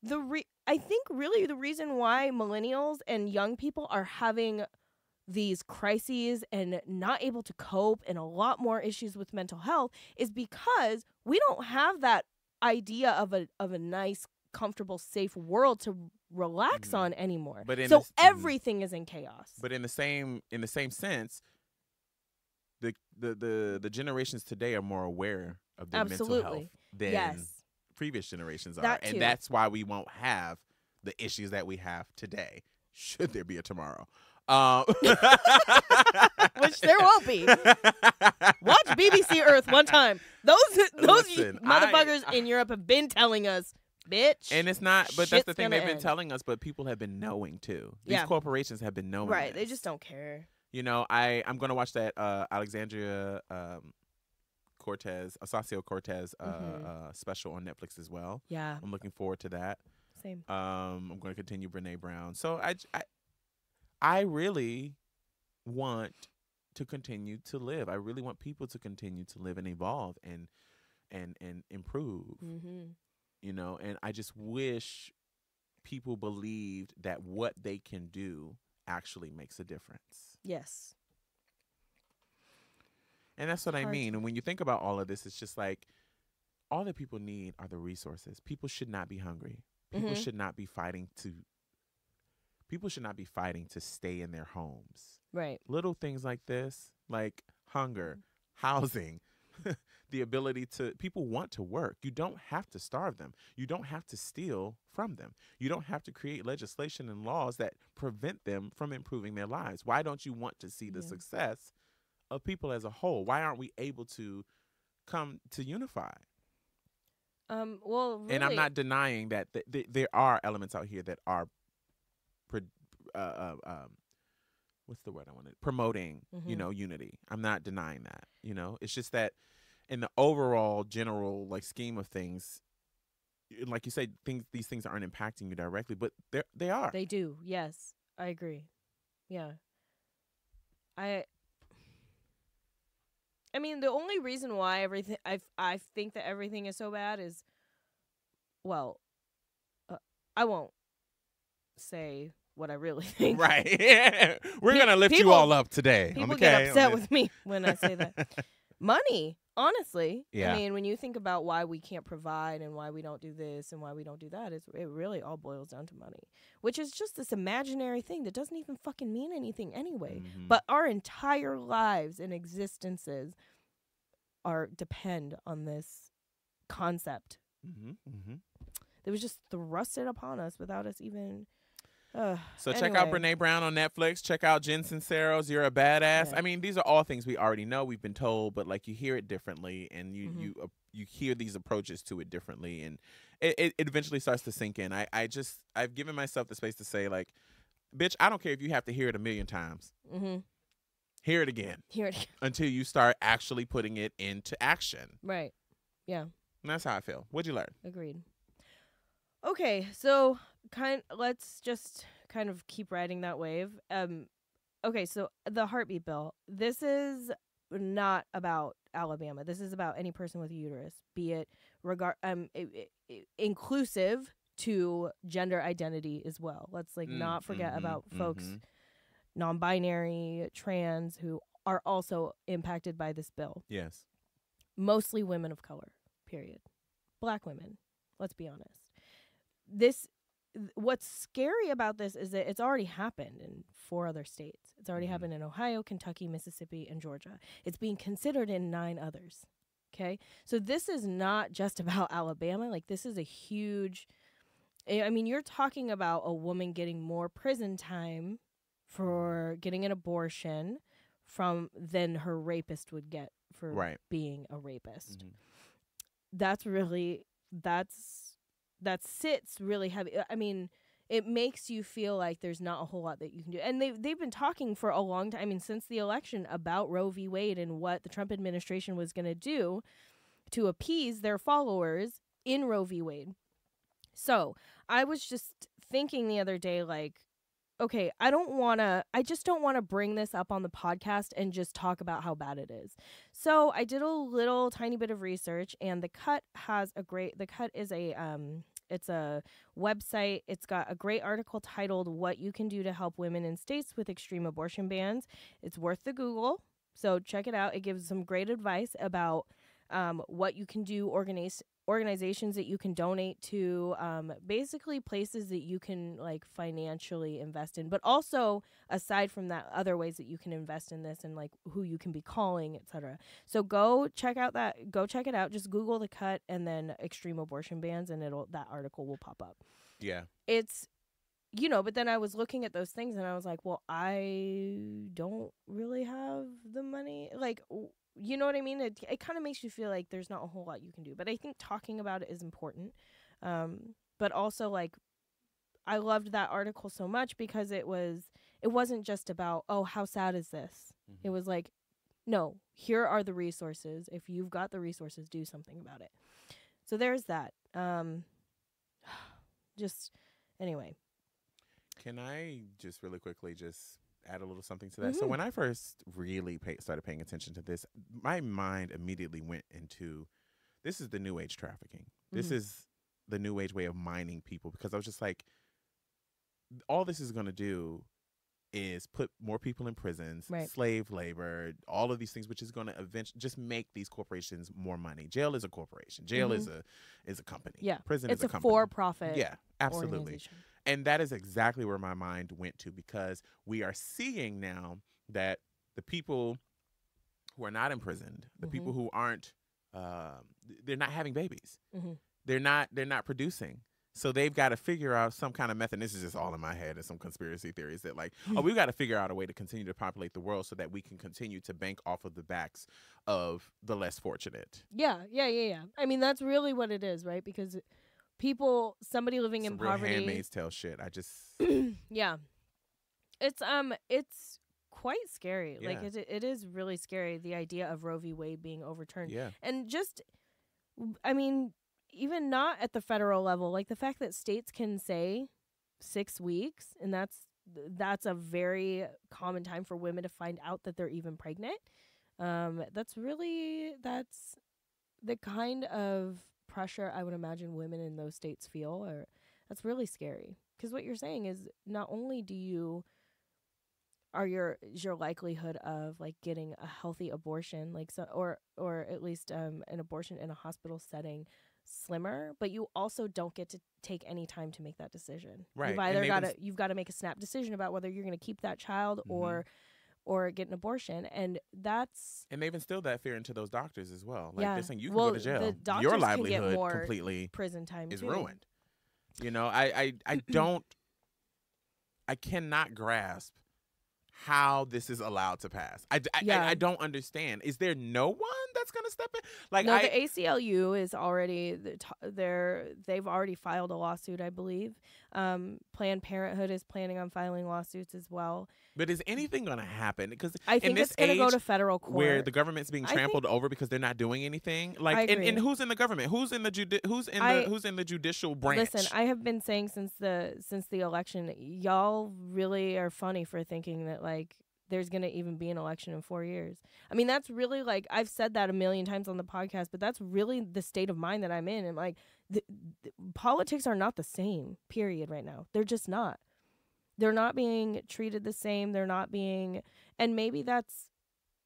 I think really the reason why millennials and young people are having these crises and not able to cope and a lot more issues with mental health is because we don't have that idea of a nice, comfortable, safe world to relax on anymore. But in so this- everything is in chaos. But in the same sense, the generations today are more aware of their mental health Absolutely. than Yes. previous generations are, That too. and that's why we won't have the issues that we have today. Should there be a tomorrow? Which there won't be. Watch BBC Earth one time. Those Listen, motherfuckers in Europe have been telling us bitch. And it's not, but that's Shit's the thing gonna they've been end. telling us, but people have been knowing too. These Yeah. corporations have been knowing. Right. They this. just don't care. You know, I'm going to watch that Alexandria Ocasio-Cortez special on Netflix as well. Yeah. I'm looking forward to that. Same. I'm going to continue Brene Brown. So I really want to continue to live. I really want people to continue to live and evolve and improve. Mm-hmm. You know, and I just wish people believed that what they can do actually makes a difference. Yes. And that's what I Hard mean. to- And when you think about all of this, it's just like all that people need are the resources. People should not be hungry. People Mhm. should not be fighting to stay in their homes. Right. Little things like this, like hunger, housing, the ability to people want to work. You don't have to starve them. You don't have to steal from them. You don't have to create legislation and laws that prevent them from improving their lives. Why don't you want to see the Yeah. success of people as a whole? Why aren't we able to come to unify? Well, really, And I'm not denying that there are elements out here that are what's the word I wanted? Promoting, you Mhm. know, unity. I'm not denying that. You know, it's just that in the overall general like scheme of things, like you said, these things aren't impacting you directly, but they are. They do. Yes, I agree. Yeah. I mean, the only reason why everything I think that everything is so bad is, well, I won't say what I really think. Right. We're gonna lift you people- all up today. People okay? get upset with me when I say that. Money, honestly. Yeah. I mean, when you think about why we can't provide and why we don't do this and why we don't do that, it really all boils down to money, which is just this imaginary thing that doesn't even fucking mean anything anyway. Mhm. But our entire lives and existences depend on this concept that was just thrusted upon us without us even. So check out Anyway. Brene Brown on Netflix. Check out Jen Sincero's You're a Badass. Yeah. I mean, these are all things we already know. We've been told, but like you hear it differently, and Mhm. you hear these approaches to it differently, and it eventually starts to sink in. I've given myself the space to say like, bitch, I don't care if you have to hear it 1,000,000 times. Mm-hmm. Hear it again Here it. until you start actually putting it into action. Right. Yeah. And that's how I feel. What'd you learn? Agreed. Okay, so let's just kind of keep riding that wave. Okay, so the heartbeat bill. This is not about Alabama. This is about any person with a uterus, be it inclusive to gender identity as well. Let's not forget about folks non-binary, trans who are also impacted by this bill. Yes. Mostly women of color. Period. Black women. Let's be honest. What's scary about this is that it's already happened in 4 other states. It's already happened in Ohio, Kentucky, Mississippi, and Georgia. It's being considered in 9 others. Okay? So this is not just about Alabama. Like, this is a huge... I mean, you're talking about a woman getting more prison time for getting an abortion than her rapist would get for Right. being a rapist. Mhm. That sits really heavy. I mean, it makes you feel like there's not a whole lot that you can do. And they've been talking for a long time, I mean, since the election, about Roe v. Wade and what the Trump administration was going to do to appease their followers in Roe v. Wade. So I was just thinking the other day, like, okay, I just don't want to bring this up on the podcast and just talk about how bad it is. So I did a little tiny bit of research, and The Cut is it's a website. It's got a great article titled "What You Can Do to Help Women in States with Extreme Abortion Bans." It's worth the Google, so check it out. It gives some great advice about what you can do, organizations that you can donate to, basically places that you can like financially invest in, but also aside from that, other ways that you can invest in this and like who you can be calling, etc. So go check it out. Just Google The Cut and then extreme abortion bans, and that article will pop up. Yeah. It's, but then I was looking at those things and I was like, well, I don't really have the money. Like, you know what I mean? It kind of makes you feel like there's not a whole lot you can do. But I think talking about it is important. But also, like, I loved that article so much because it wasn't just about, oh, how sad is this? It was like, no, here are the resources. If you've got the resources, do something about it. So there's that. Just anyway. Can I just really quickly just add a little something to that? So when I first really started paying attention to this, my mind immediately went into, this is the new age trafficking. This is the new age way of mining people, because I was just like, all this is going to do is put more people in prisons, Right. slave labor, all of these things, which is going to eventually just make these corporations more money. Jail is a corporation. Jail is a company. Yeah. Prison It's is a a company. for-profit Yeah, absolutely. organization. And that is exactly where my mind went to, because we are seeing now that the people who are not imprisoned, the people who aren't, they're not having babies. They're not producing. So they've got to figure out some kind of method. This is just all in my head and some conspiracy theories that, like, oh, we've got to figure out a way to continue to populate the world so that we can continue to bank off of the backs of the less fortunate. Yeah. I mean, that's really what it is, right? Because somebody living in Some real poverty. Handmaid's Tale shit. I just Yeah. It's quite scary. Like Yeah. it is really scary, the idea of Roe v. Wade being overturned. yeah. And just, I mean, even not at the federal level, like the fact that states can say 6 weeks, and that's a very common time for women to find out that they're even pregnant. That's the kind of pressure I would imagine women in those states feel, or that's really scary. Because what you're saying is, not only is your likelihood of like getting a healthy abortion, like or at least an abortion in a hospital setting, slimmer, but you also don't get to take any time to make that decision. Right. You've And either you've got to make a snap decision about whether you're going to keep that child or get an abortion, and they've instilled that fear into those doctors as well. Like, Yeah. they're saying you can Well, go to jail. the doctors Your can get livelihood more completely prison time is too. ruined. You know, I cannot grasp how this is allowed to pass. I don't understand. Is there no one that's going to step in? Like, No, the ACLU is already they've already filed a lawsuit, I believe. Planned Parenthood is planning on filing lawsuits as well. But is anything going to happen? Because I think it's going to go to federal court, where the government's being I trampled over because they're not doing anything. Like, I agree. and who's in the government? Who's in the judicial branch? Listen, I have been saying since the election, y'all really are funny for thinking that like there's going to even be an election in 4 years. I mean, that's really, like, I've said that a million times on the podcast, but that's really the state of mind that I'm in. And like the politics are not the same, period, right now. They're just not. They're not being treated the same. They're not being, and maybe that's,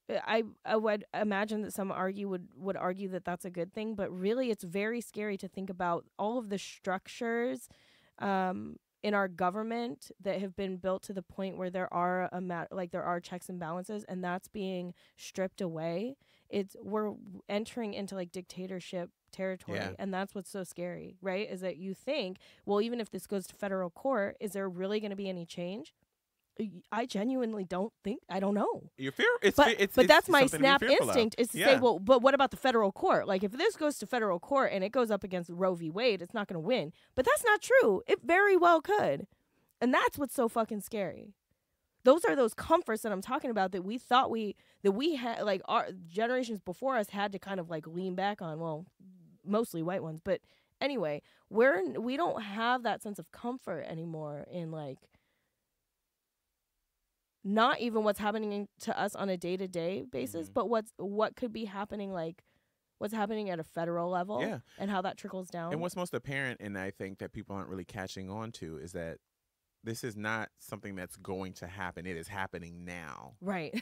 I would imagine that some would argue that that's a good thing, but really it's very scary to think about all of the structures in our government that have been built to the point where there are there are checks and balances, and that's being stripped away. We're entering into like dictatorship territory, Yeah. and that's what's so scary, right? Is that you think, well, even if this goes to federal court, is there really going to be any change? I genuinely don't think. I don't know. Your fear, But that's my something to be snap fearful of. instinct is to say, well, but what about the federal court? Like, if this goes to federal court and it goes up against Roe v. Wade, it's not going to win. But that's not true. It very well could. And that's what's so fucking scary. Those are those comforts that I'm talking about that we thought we had, like, our generations before us had to kind of like lean back on. Well, mostly white ones. But anyway, we don't have that sense of comfort anymore in like, not even what's happening to us on a day-to-day basis, but what could be happening, like what's happening at a federal level, and how that trickles down. And what's most apparent, and I think that people aren't really catching on to, is that this is not something that's going to happen. It is happening now. Right.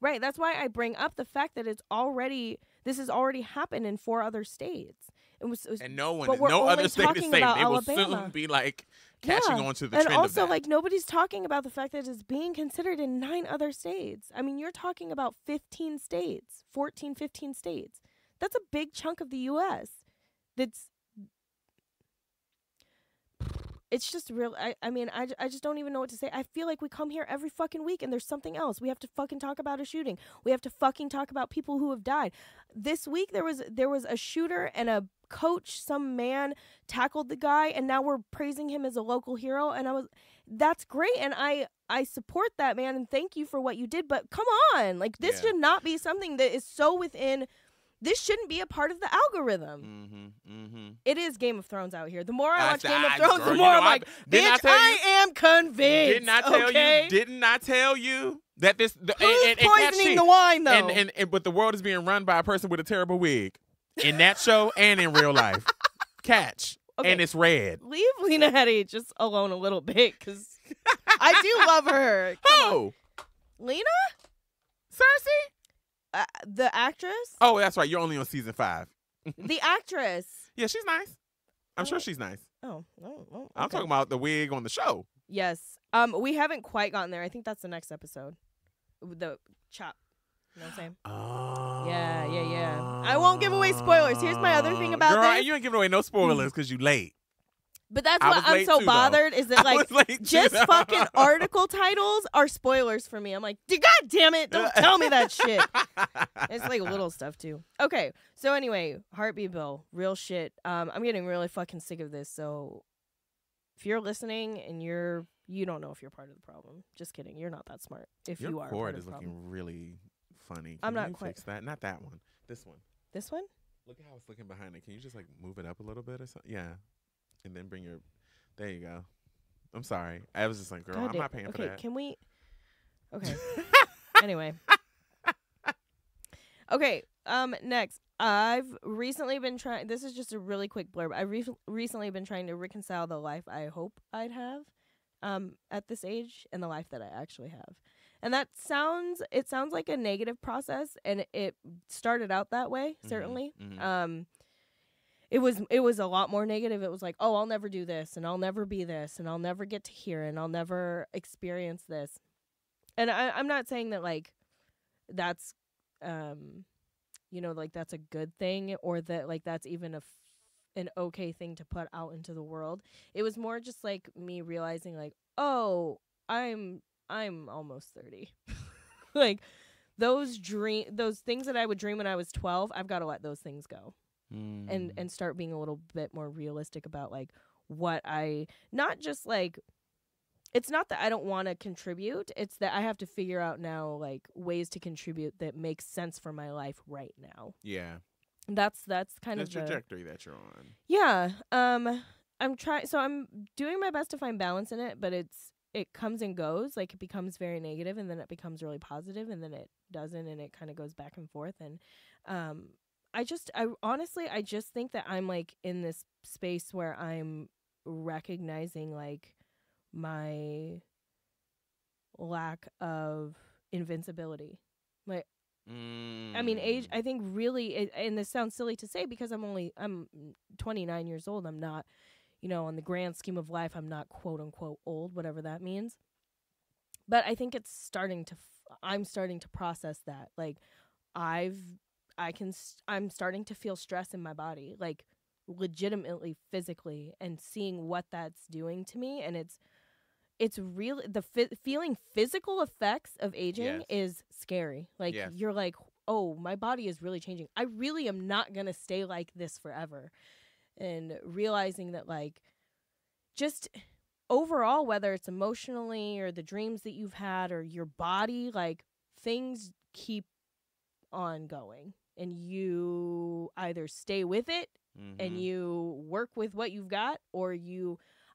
That's why I bring up the fact that this has already happened in 4 other states. And no but we're other only state is talking safe. about It will Alabama. soon be like catching on to the and trend of also that. like nobody's talking about the fact that it's being considered in 9 other states. I mean, you're talking about 15 states, 14, 15 states. That's a big chunk of the U.S. it's just real. I mean, I just don't even know what to say. I feel like we come here every fucking week and there's something else. We have to fucking talk about a shooting. We have to fucking talk about people who have died. This week there was a shooter and a coach, some man tackled the guy, and now we're praising him as a local hero. And that's great, and I support that, man, and thank you for what you did. But come on, like this should not be something that is so within. This shouldn't be a part of the algorithm. It is Game of Thrones out here. The more I watch Game of Thrones, the more I'm like, bitch, I am convinced. Didn't I tell you? Didn't I tell you that this? Who's poisoning the wine, though? But the world is being run by a person with a terrible wig in that show and in real life. Catch. Okay. And it's red. Leave Lena Headey just alone a little bit, because I do love her. Who? Lena? Cersei? The actress? Oh, that's right. You're only on season 5. The actress. Yeah, she's nice. I'm sure she's nice. Oh, okay. I'm talking about the wig on the show. Yes. We haven't quite gotten there. I think that's the next episode. The chop. You know what I'm saying? Oh. Yeah. I won't give away spoilers. Here's my other thing about Girl, this. you ain't giving away no spoilers because you late. But that's why I'm so bothered is that, like, just fucking article titles are spoilers for me. I'm like, God damn it, don't tell me that shit. It's like little stuff, too. Okay, so anyway, Heartbeat Bill, real shit. I'm getting really fucking sick of this, so if you're listening and you don't know if you're part of the problem. Just kidding, you're not that smart if you are part of the problem. Your cord is looking really funny. I'm not quite. Fix that? Not that one. This one. This one? Look at how it's looking behind it. Can you just, like, move it up a little bit or something? Yeah. And then bring your, there you go. I'm sorry. I was just like, girl, I'm not paying for that. Okay, can we, okay. Anyway. Okay, next. I've recently been trying, this is just a really quick blurb. I've recently been trying to reconcile the life I hope I'd have at this age and the life that I actually have. And it sounds like a negative process, and it started out that way, certainly. It was a lot more negative. It was like, oh, I'll never do this, and I'll never be this, and I'll never get to here, and I'll never experience this. And I'm not saying that, like, that's, like, that's a good thing, or that, like, that's even an okay thing to put out into the world. It was more just, like, me realizing, like, oh, I'm almost 30. Like, those things that I would dream when I was 12, I've got to let those things go. And start being a little bit more realistic about, like, what not just, like, it's not that I don't want to contribute, it's that I have to figure out now, like, ways to contribute that makes sense for my life right now. Yeah. That's kind the of trajectory that you're on. Yeah. I'm doing my best to find balance in it, but it comes and goes. Like, it becomes very negative, and then it becomes really positive, and then it doesn't, and it kind of goes back and forth. And I honestly just think that I'm, like, in this space where I'm recognizing, like, my lack of invincibility. Like, I mean, age, I think really, and this sounds silly to say because I'm 29 years old. I'm not, on the grand scheme of life, I'm not quote unquote old, whatever that means. But I think it's I'm starting to process that. Like, I'm starting to feel stress in my body, like, legitimately physically, and seeing what that's doing to me. And it's really feeling physical effects of aging is scary. Like, you're like, oh, my body is really changing. I really am not going to stay like this forever. And realizing that, like, just overall, whether it's emotionally or the dreams that you've had or your body, like, things keep on going. And you either stay with it and you work with what you've got, or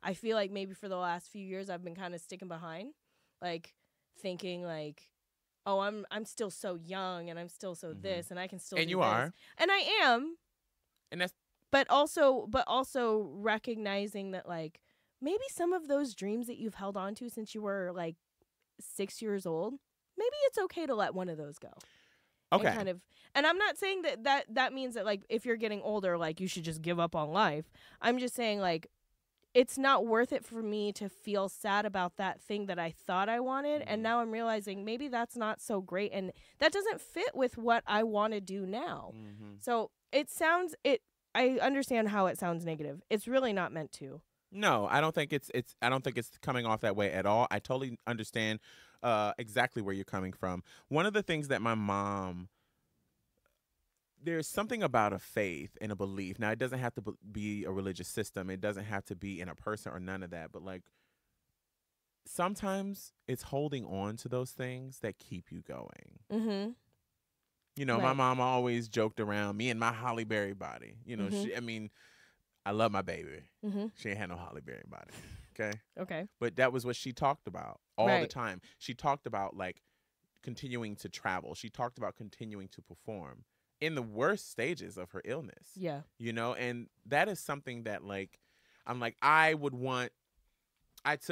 I feel like maybe for the last few years I've been kind of sticking behind, like, thinking, like, oh, I'm still so young, and I'm still so this, and I can still do you this. are. And I am. And that's but also recognizing that, like, maybe some of those dreams that you've held on to since you were, like, 6 years old, maybe it's okay to let one of those go. Okay. And I'm not saying that means that, like, if you're getting older, like, you should just give up on life. I'm just saying, like, it's not worth it for me to feel sad about that thing that I thought I wanted. And now I'm realizing maybe that's not so great. And that doesn't fit with what I want to do now. So I understand how it sounds negative. It's really not meant to. No, I don't think it's I don't think it's coming off that way at all. I totally understand exactly where you're coming from. One of the things that my mom, there's something about a faith and a belief. Now, it doesn't have to be a religious system. It doesn't have to be in a person or none of that. But like sometimes it's holding on to those things that keep you going. Mm-hmm. You know, my Right. mom always joked around me and my Holly Berry body. You know, Mhm. I mean, I love my baby. Mm-hmm. She ain't had no Holly Berry body. Okay. Okay. But that was what she talked about all the Right. time. She talked about like continuing to travel. She talked about continuing to perform in the worst stages of her illness. Yeah. You know, and that is something that like I'm like I would want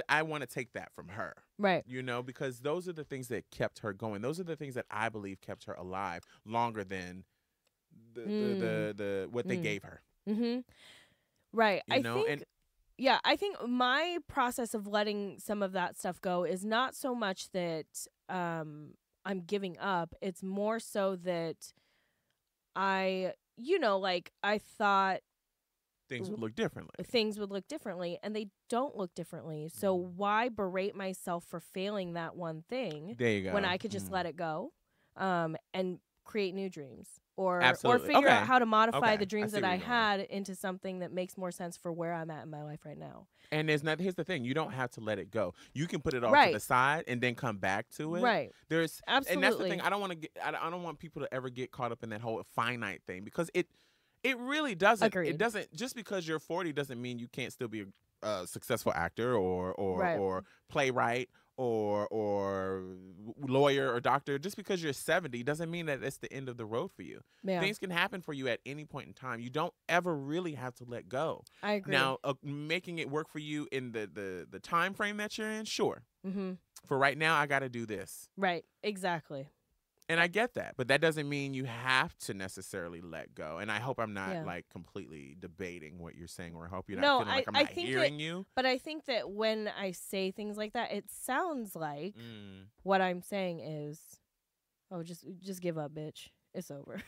I want to take that from her. Right. You know, because those are the things that kept her going. Those are the things that I believe kept her alive longer than the what they gave her. Mm-hmm. Right. You know, and Yeah, I think my process of letting some of that stuff go is not so much that I'm giving up. It's more so that I thought things would look differently. things would look differently, and they don't look differently. So why berate myself for failing that one thing There you go. when I could just let it go and create new dreams? Or Absolutely. figure Okay. out how to modify Okay. the I dreams see that where I you're going. had into something that makes more sense for where I'm at in my life right now. And there's not. Here's the thing: you don't have to let it go. You can put it off to Right. the side and then come back to it. Right. There's and that's the Absolutely. thing. I don't want to get. I don't want people to ever get caught up in that whole finite thing because it really doesn't. Agreed. It doesn't. Just because you're 40 doesn't mean you can't still be a successful actor or Right. playwright or lawyer or doctor. Just because you're 70 doesn't mean that it's the end of the road for you. Yeah, Things can happen for you at any point in time. You don't ever really have to let go. I agree. Now, making it work for you in the time frame that you're in, sure. Mm-hmm. For right now, I got to do this. Right. Exactly. And I get that. But that doesn't mean you have to necessarily let go. And I hope I'm not Yeah. like completely debating what you're saying, or I hope you're No, not feeling like I'm I not think hearing you. But I think that when I say things like that, it sounds like Mm. what I'm saying is, oh, just give up, bitch. It's over.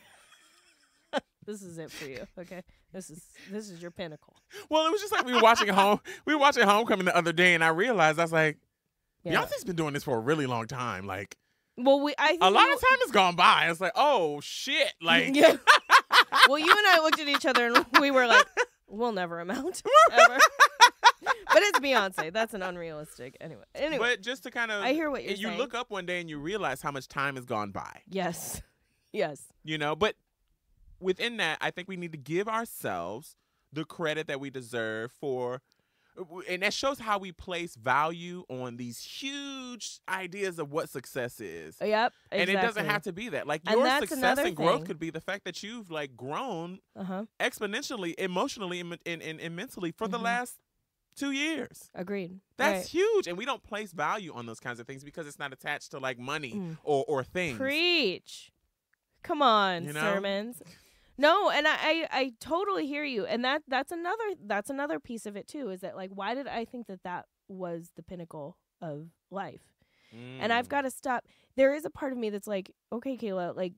This is it for you, okay? This is your pinnacle. Well, it was just like we were watching Homecoming the other day, and I realized I was like, Yeah. Beyonce's been doing this for a really long time. Like Well, I think a lot of time has gone by. It's like, oh shit, like yeah. Well, you and I looked at each other and we were like, we'll never amount ever. But it's Beyonce. That's an unrealistic. Anyway. But just to kind of, I hear what you're you saying. look up one day and you realize how much time has gone by. Yes. Yes. You know, but within that, I think we need to give ourselves the credit that we deserve for, and that shows how we place value on these huge ideas of what success is. Yep. Exactly. And it doesn't have to be that. Like And your that's success another and growth thing. could be the fact that you've like grown Uh-huh. exponentially, emotionally, and mentally for the Mhm. last 2 years. Agreed. That's huge. And we don't place value on those kinds of things because it's not attached to like money Mm. or things. Preach. Come on, You know? sermons. No, and I totally hear you. And that's another piece of it too, is that like, why did I think that was the pinnacle of life? And I've Mm. got to stop. There is a part of me that's like, okay, Kayla, like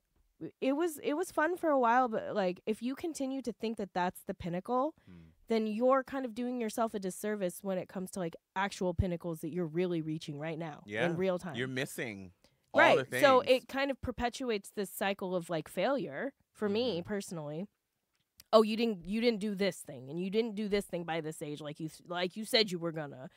it was fun for a while, but like if you continue to think that that's the pinnacle, Mm. then you're kind of doing yourself a disservice when it comes to like actual pinnacles that you're really reaching right now Yeah. in real time. You're missing all Right. the things. So it kind of perpetuates this cycle of like failure for me Mhm. personally. Oh, you didn't do this thing, and you didn't do this thing by this age, like you said you were gonna,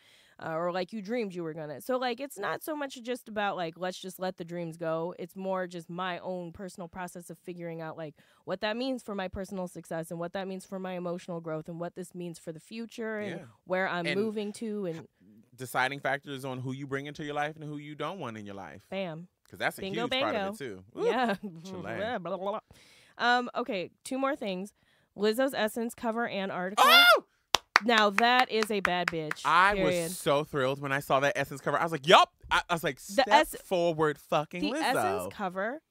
or like you dreamed you were gonna. So like it's not so much just about like let's just let the dreams go. It's more just my own personal process of figuring out like what that means for my personal success and what that means for my emotional growth and what this means for the future and Yeah. where I'm And moving to and deciding factors on who you bring into your life and who you don't want in your life. bam. Because that's a Bingo, huge part bango. of it too. Ooh. Yeah. Chile. Blah, blah, blah, blah. Okay, 2 more things. Lizzo's Essence cover and article. Oh! Now that is a bad bitch. I period. was so thrilled when I saw that Essence cover. I was like, yup. I was like, step forward fucking the Lizzo. Essence cover.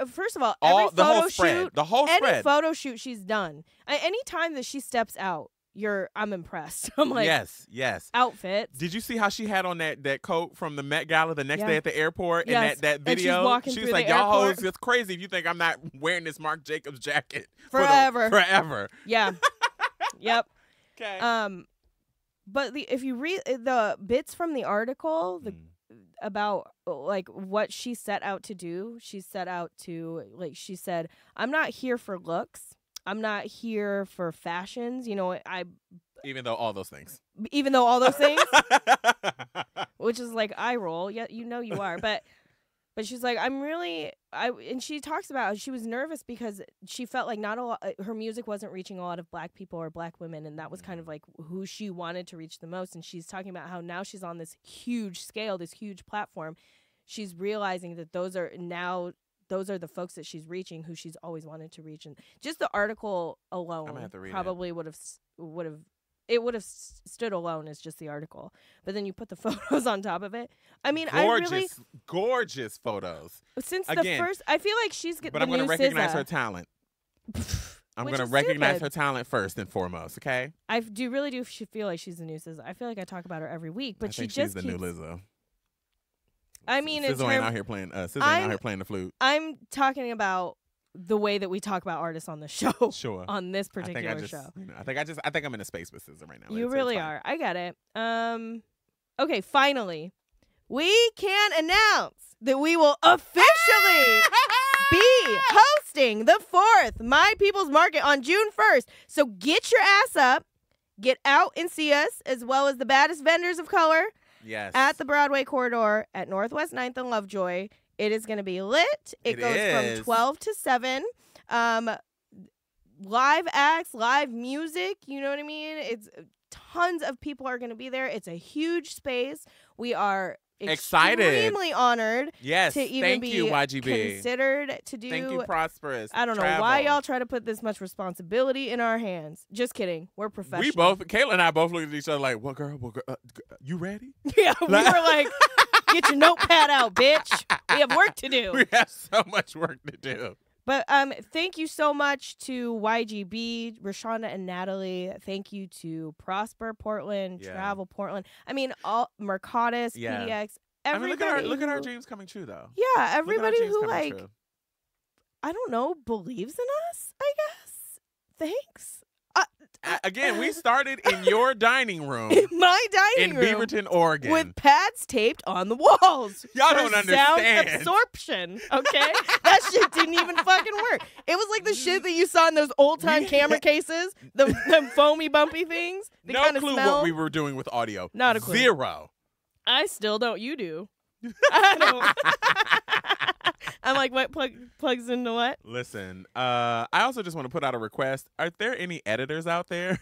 First of all, All every the photo whole spread. shoot, The whole any spread. photo shoot she's done, any time that she steps out, I'm impressed. I'm like, yes. outfits. Did you see how she had on that coat from the Met Gala the next Yeah. day at the airport? Yes. And that And she's video? walking She was through like, the y'all airport. hoes, it's crazy if you think I'm not wearing this Marc Jacobs jacket Forever. forever. Yeah. Yep. Okay. But if you read the bits from the article, about like what she set out to do, she said, I'm not here for looks. I'm not here for fashions. You know, Even though all those things. Which is like eye roll. Yeah, you know you are. But she's like, and she talks about how she was nervous because she felt like not a lot, her music wasn't reaching a lot of black people or black women, and that was kind of like who she wanted to reach the most. And she's talking about how now she's on this huge scale, this huge platform. She's realizing that those are the folks that she's reaching, who she's always wanted to reach. And just the article alone probably would have stood alone as just the article. But then you put the photos on top of it. I mean, gorgeous photos. Since Again, the first, I feel like she's But I'm going to recognize her talent. I'm going to recognize her talent first and foremost, okay? I really do feel like she's the new SZA. I feel like I talk about her every week, but she's the new Lizzo. I mean, SZA ain't out here playing. SZA ain't out here playing the flute. I'm talking about the way that we talk about artists on the show. Sure. On this particular show. I think I'm in a space with SZA right now. You really are. I get it. Okay, finally, we can announce that we will officially be hosting the 4th My People's Market on June 1st. So get your ass up, get out and see us, as well as the baddest vendors of color. Yes. At the Broadway corridor at Northwest 9th and Lovejoy. It is going to be lit. It goes from 12 to 7. Live acts, live music. You know what I mean? It's tons of people are going to be there. It's a huge space. We are excited, extremely honored. Yes, to even thank you, YGB. Considered to do. Thank you, Prosperous. I don't know why y'all try to put this much responsibility in our hands. Just kidding. We're professional. Kayla and I both looked at each other like, "What girl? You ready?" Yeah, we were like, "Get your notepad out, bitch. We have work to do." We have so much work to do. But thank you so much to YGB, Rashonda and Natalie. Thank you to Prosper Portland, Travel Portland. I mean, all Mercatus, PDX. Everybody. I mean, look at our dreams coming true, though. Yeah, everybody who I don't know, believes in us, I guess. Thanks. Again, we started in your dining room. In my dining room. In Beaverton, Oregon. With pads taped on the walls. Y'all don't understand. Sound absorption, okay? That shit didn't even fucking work. It was like the shit that you saw in those old-time camera cases, the foamy, bumpy things. No clue what we were doing with audio. Not a clue. 0. I still don't. You do. I don't. I'm like, what plugs into what? Listen, I also just want to put out a request. Are there any editors out there?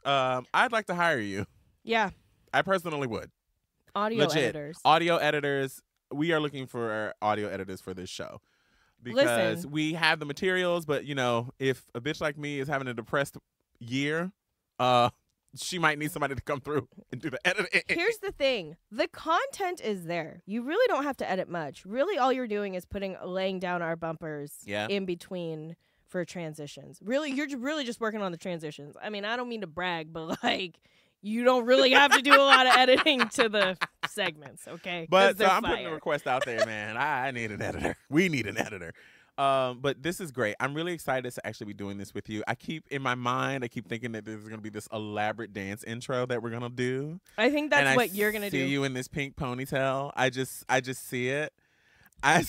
I'd like to hire you. Yeah. I personally would. Audio editors. Audio editors. We are looking for audio editors for this show. Because we have the materials, but, you know, if a bitch like me is having a depressed year, she might need somebody to come through and do the editing. Here's the thing. The content is there. You really don't have to edit much. Really, all you're doing is laying down our bumpers in between for transitions. Really, you're really just working on the transitions. I mean, I don't mean to brag, but, like, you don't really have to do a lot of editing to the segments, okay? But so I'm putting a request out there, man. I need an editor. We need an editor. But this is great. I'm really excited to actually be doing this with you. I keep thinking that there's going to be this elaborate dance intro that we're going to do. I think that's what you're going to do. See you in this pink ponytail. I just see it. I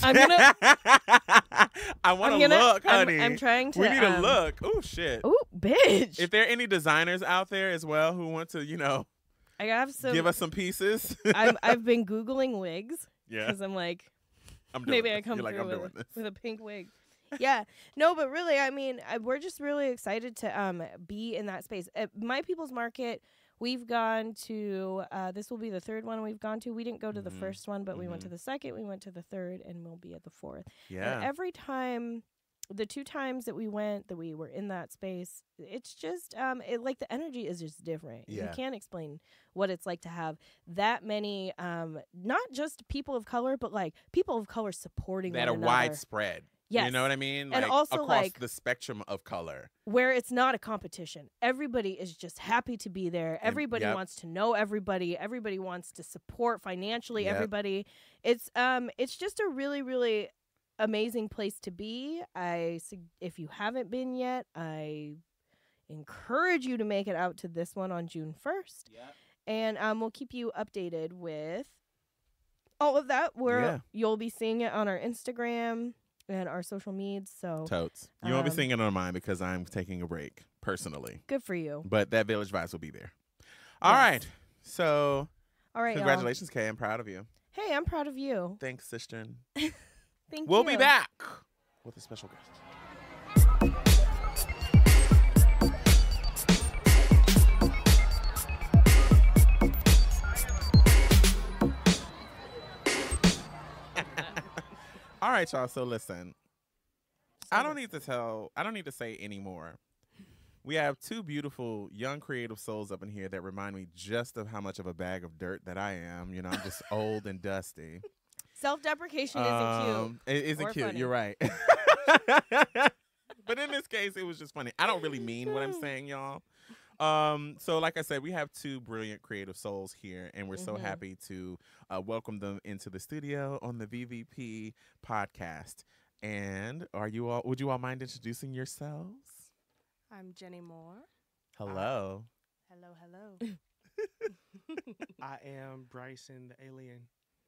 want to look, honey. I'm trying to. We need a look. Oh, shit. Oh, bitch. If there are any designers out there as well who want to, you know, I have some. Give us some pieces. I've been Googling wigs. Yeah. Because I'm like, I'm maybe I come through with a pink wig. Yeah. No, but really, I mean, we're just really excited to be in that space. At My People's Market, we've gone to, this will be the 3rd one we've gone to. We didn't go to the first one, but we went to the 2nd, we went to the 3rd, and we'll be at the 4th. Yeah. And every time, the 2 times that we went, that we were in that space, it's just, like the energy is just different. Yeah. You can't explain what it's like to have that many, not just people of color, but like people of color supporting one another. That are widespread. Yes. You know what I mean? And like, also across like the spectrum of color. Where it's not a competition. Everybody is just happy to be there. Everybody wants to know everybody. Everybody wants to support financially everybody. It's just a really, really amazing place to be. If you haven't been yet, I encourage you to make it out to this one on June 1st. Yeah. And we'll keep you updated with all of that. You'll be seeing it on our Instagram and our social medias. So Totes. You won't be seeing it on mine because I'm taking a break personally. good for you. But that Village Vibes will be there. All Yes. right. So All right, congratulations, Kay. I'm proud of you. y'all. Hey, I'm proud of you. Thanks, sister. Thank you. We'll be back with a special guest. All right, y'all. So listen, I don't need to say anymore. We have two beautiful young creative souls up in here that remind me just of how much of a bag of dirt that I am. You know, I'm just old and dusty. Self-deprecation isn't cute. It isn't or cute. funny. You're right. But in this case, it was just funny. I don't really mean what I'm saying, y'all. So like I said, we have two brilliant creative souls here, and we're so happy to welcome them into the studio on the VVP podcast. And would you all mind introducing yourselves? I'm Jenny Moore. Hello. Hello. I am Bryson, the alien.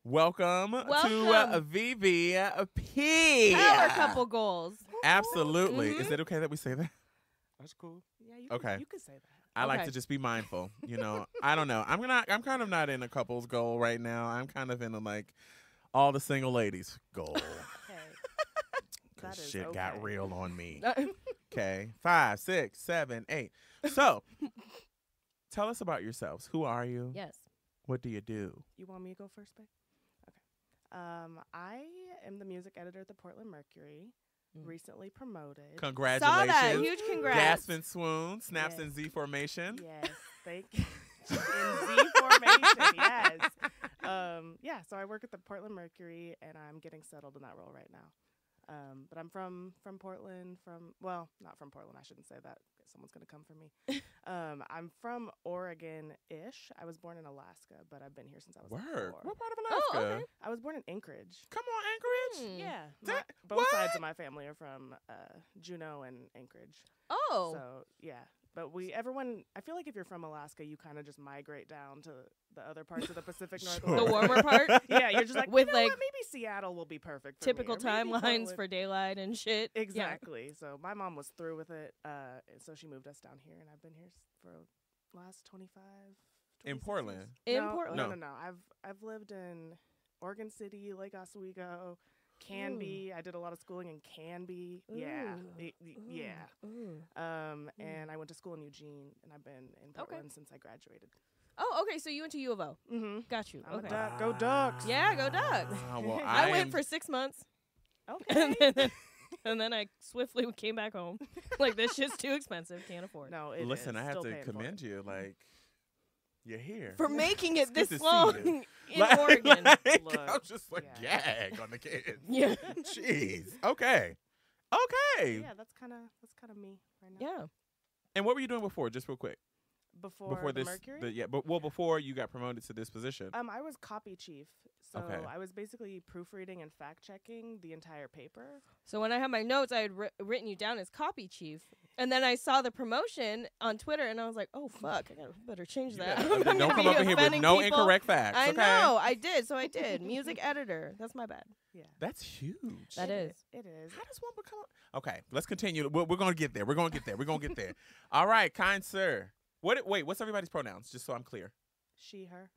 Welcome to Welcome. VVP. Power couple goals. Absolutely. Mhm. Is it okay that we say that? That's cool. Yeah, you Okay. You can say that. I like Okay. to just be mindful. You know, I don't know. I'm kind of not in a couple's goal right now. I'm kind of in a like all the single ladies goal. Hey, Cause that is shit okay. got real on me. Okay. 5, 6, 7, 8. So tell us about yourselves. Who are you? Yes. What do you do? You want me to go first, babe? Okay. I am the music editor at the Portland Mercury. Mm. Recently promoted. Congratulations. Saw that. Huge congrats. Gasp and swoon. Snaps Yes. in Z formation. Yes, thank you. In Z formation, yes. Yeah, so I work at the Portland Mercury, and I'm getting settled in that role right now. But I'm from Portland, not from Portland, I shouldn't say that. Someone's going to come for me. I'm from Oregon-ish. I was born in Alaska, but I've been here since I was like Word. 4. What part of Oh, Alaska? okay. I was born in Anchorage. Come on, Anchorage. Mm. Yeah, That- both sides what? of my family are from Juneau and Anchorage. Oh. So yeah, but everyone. I feel like if you're from Alaska, you kind of just migrate down to the other parts of the Pacific Sure. Northwest. The warmer part. Yeah, you're just like With, you know like, what? Maybe Seattle will be perfect. For Typical me, or maybe timelines Portland. for daylight and shit. Yeah. Exactly. So my mom was through with it, and so she moved us down here, and I've been here for last 25. In 26 Portland? years. In No, Portland? No. I've lived in Oregon City, Lake Oswego, Canby. I did a lot of schooling in Canby. Yeah. Yeah. Ooh. And I went to school in Eugene, and I've been in Portland since I graduated. Oh, okay. So you went to U of O. Mm-hmm. Got you. I'm okay. a duck. Go Ducks. Yeah, go Ducks. Well, I am- went for 6 months, Okay. and then I swiftly came back home. Like, this shit's too expensive. Can't afford. No, it Listen, is. I have Still to paying for commend it. you. Like, you're here. For making It's it good this to see long you. in Like- Oregon. like, Look, I'm just like, yeah. gag on the kids. Yeah. Jeez. Okay. Okay. Yeah, that's kind of me right now. Yeah. And what were you doing before? Just real quick. Before the this, Mercury. before you got promoted to this position. I was copy chief, so Okay. I was basically proofreading and fact checking the entire paper. So when I had my notes, I had written you down as copy chief. And then I saw the promotion on Twitter, and I was like, oh, fuck. I better change that. I'm Don't gonna come be up in here with offending no people. incorrect facts. I okay? know. I did. So I did. Music editor. That's my bad. Yeah, That's huge. That is. It is. How does one become? Okay, let's continue. We're going to get there. We're going to get there. We're going to get there. All right, kind sir. What's everybody's pronouns? Just so I'm clear. She, her.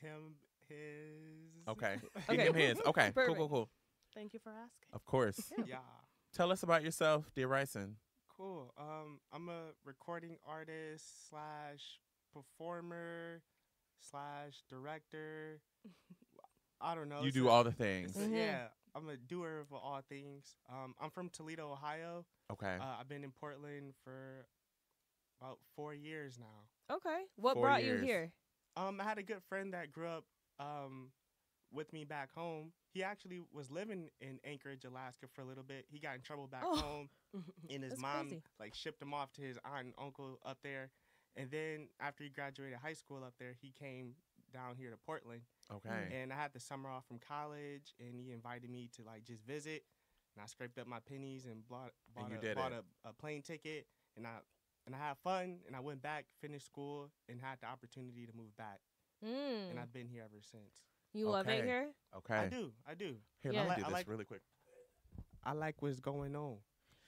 Him, his. Okay. Okay. Give him his. Okay. Perfect. Cool. Thank you for asking. Of course. Yeah. Tell us about yourself, dear Bryson. Cool. I'm a recording artist slash performer slash director. I don't know. You do all the things. Mhm. Yeah. I'm a doer of all things. I'm from Toledo, Ohio. Okay. I've been in Portland for about 4 years now. Okay. What 4 brought years. you here? I had a good friend that grew up with me back home. He actually was living in Anchorage, Alaska for a little bit. He got in trouble back Oh. home, and his That's mom crazy. like shipped him off to his aunt and uncle up there. And then after he graduated high school up there, he came down here to Portland. Okay. And I had the summer off from college, and he invited me to like just visit. And I scraped up my pennies and bought you did bought it. a plane ticket, and I and I had fun, and I went back, finished school, and had the opportunity to move back, and I've been here ever since. You love it Okay. here? Okay. I do. Here, Yeah. let me do I this like- really quick. I like what's going on.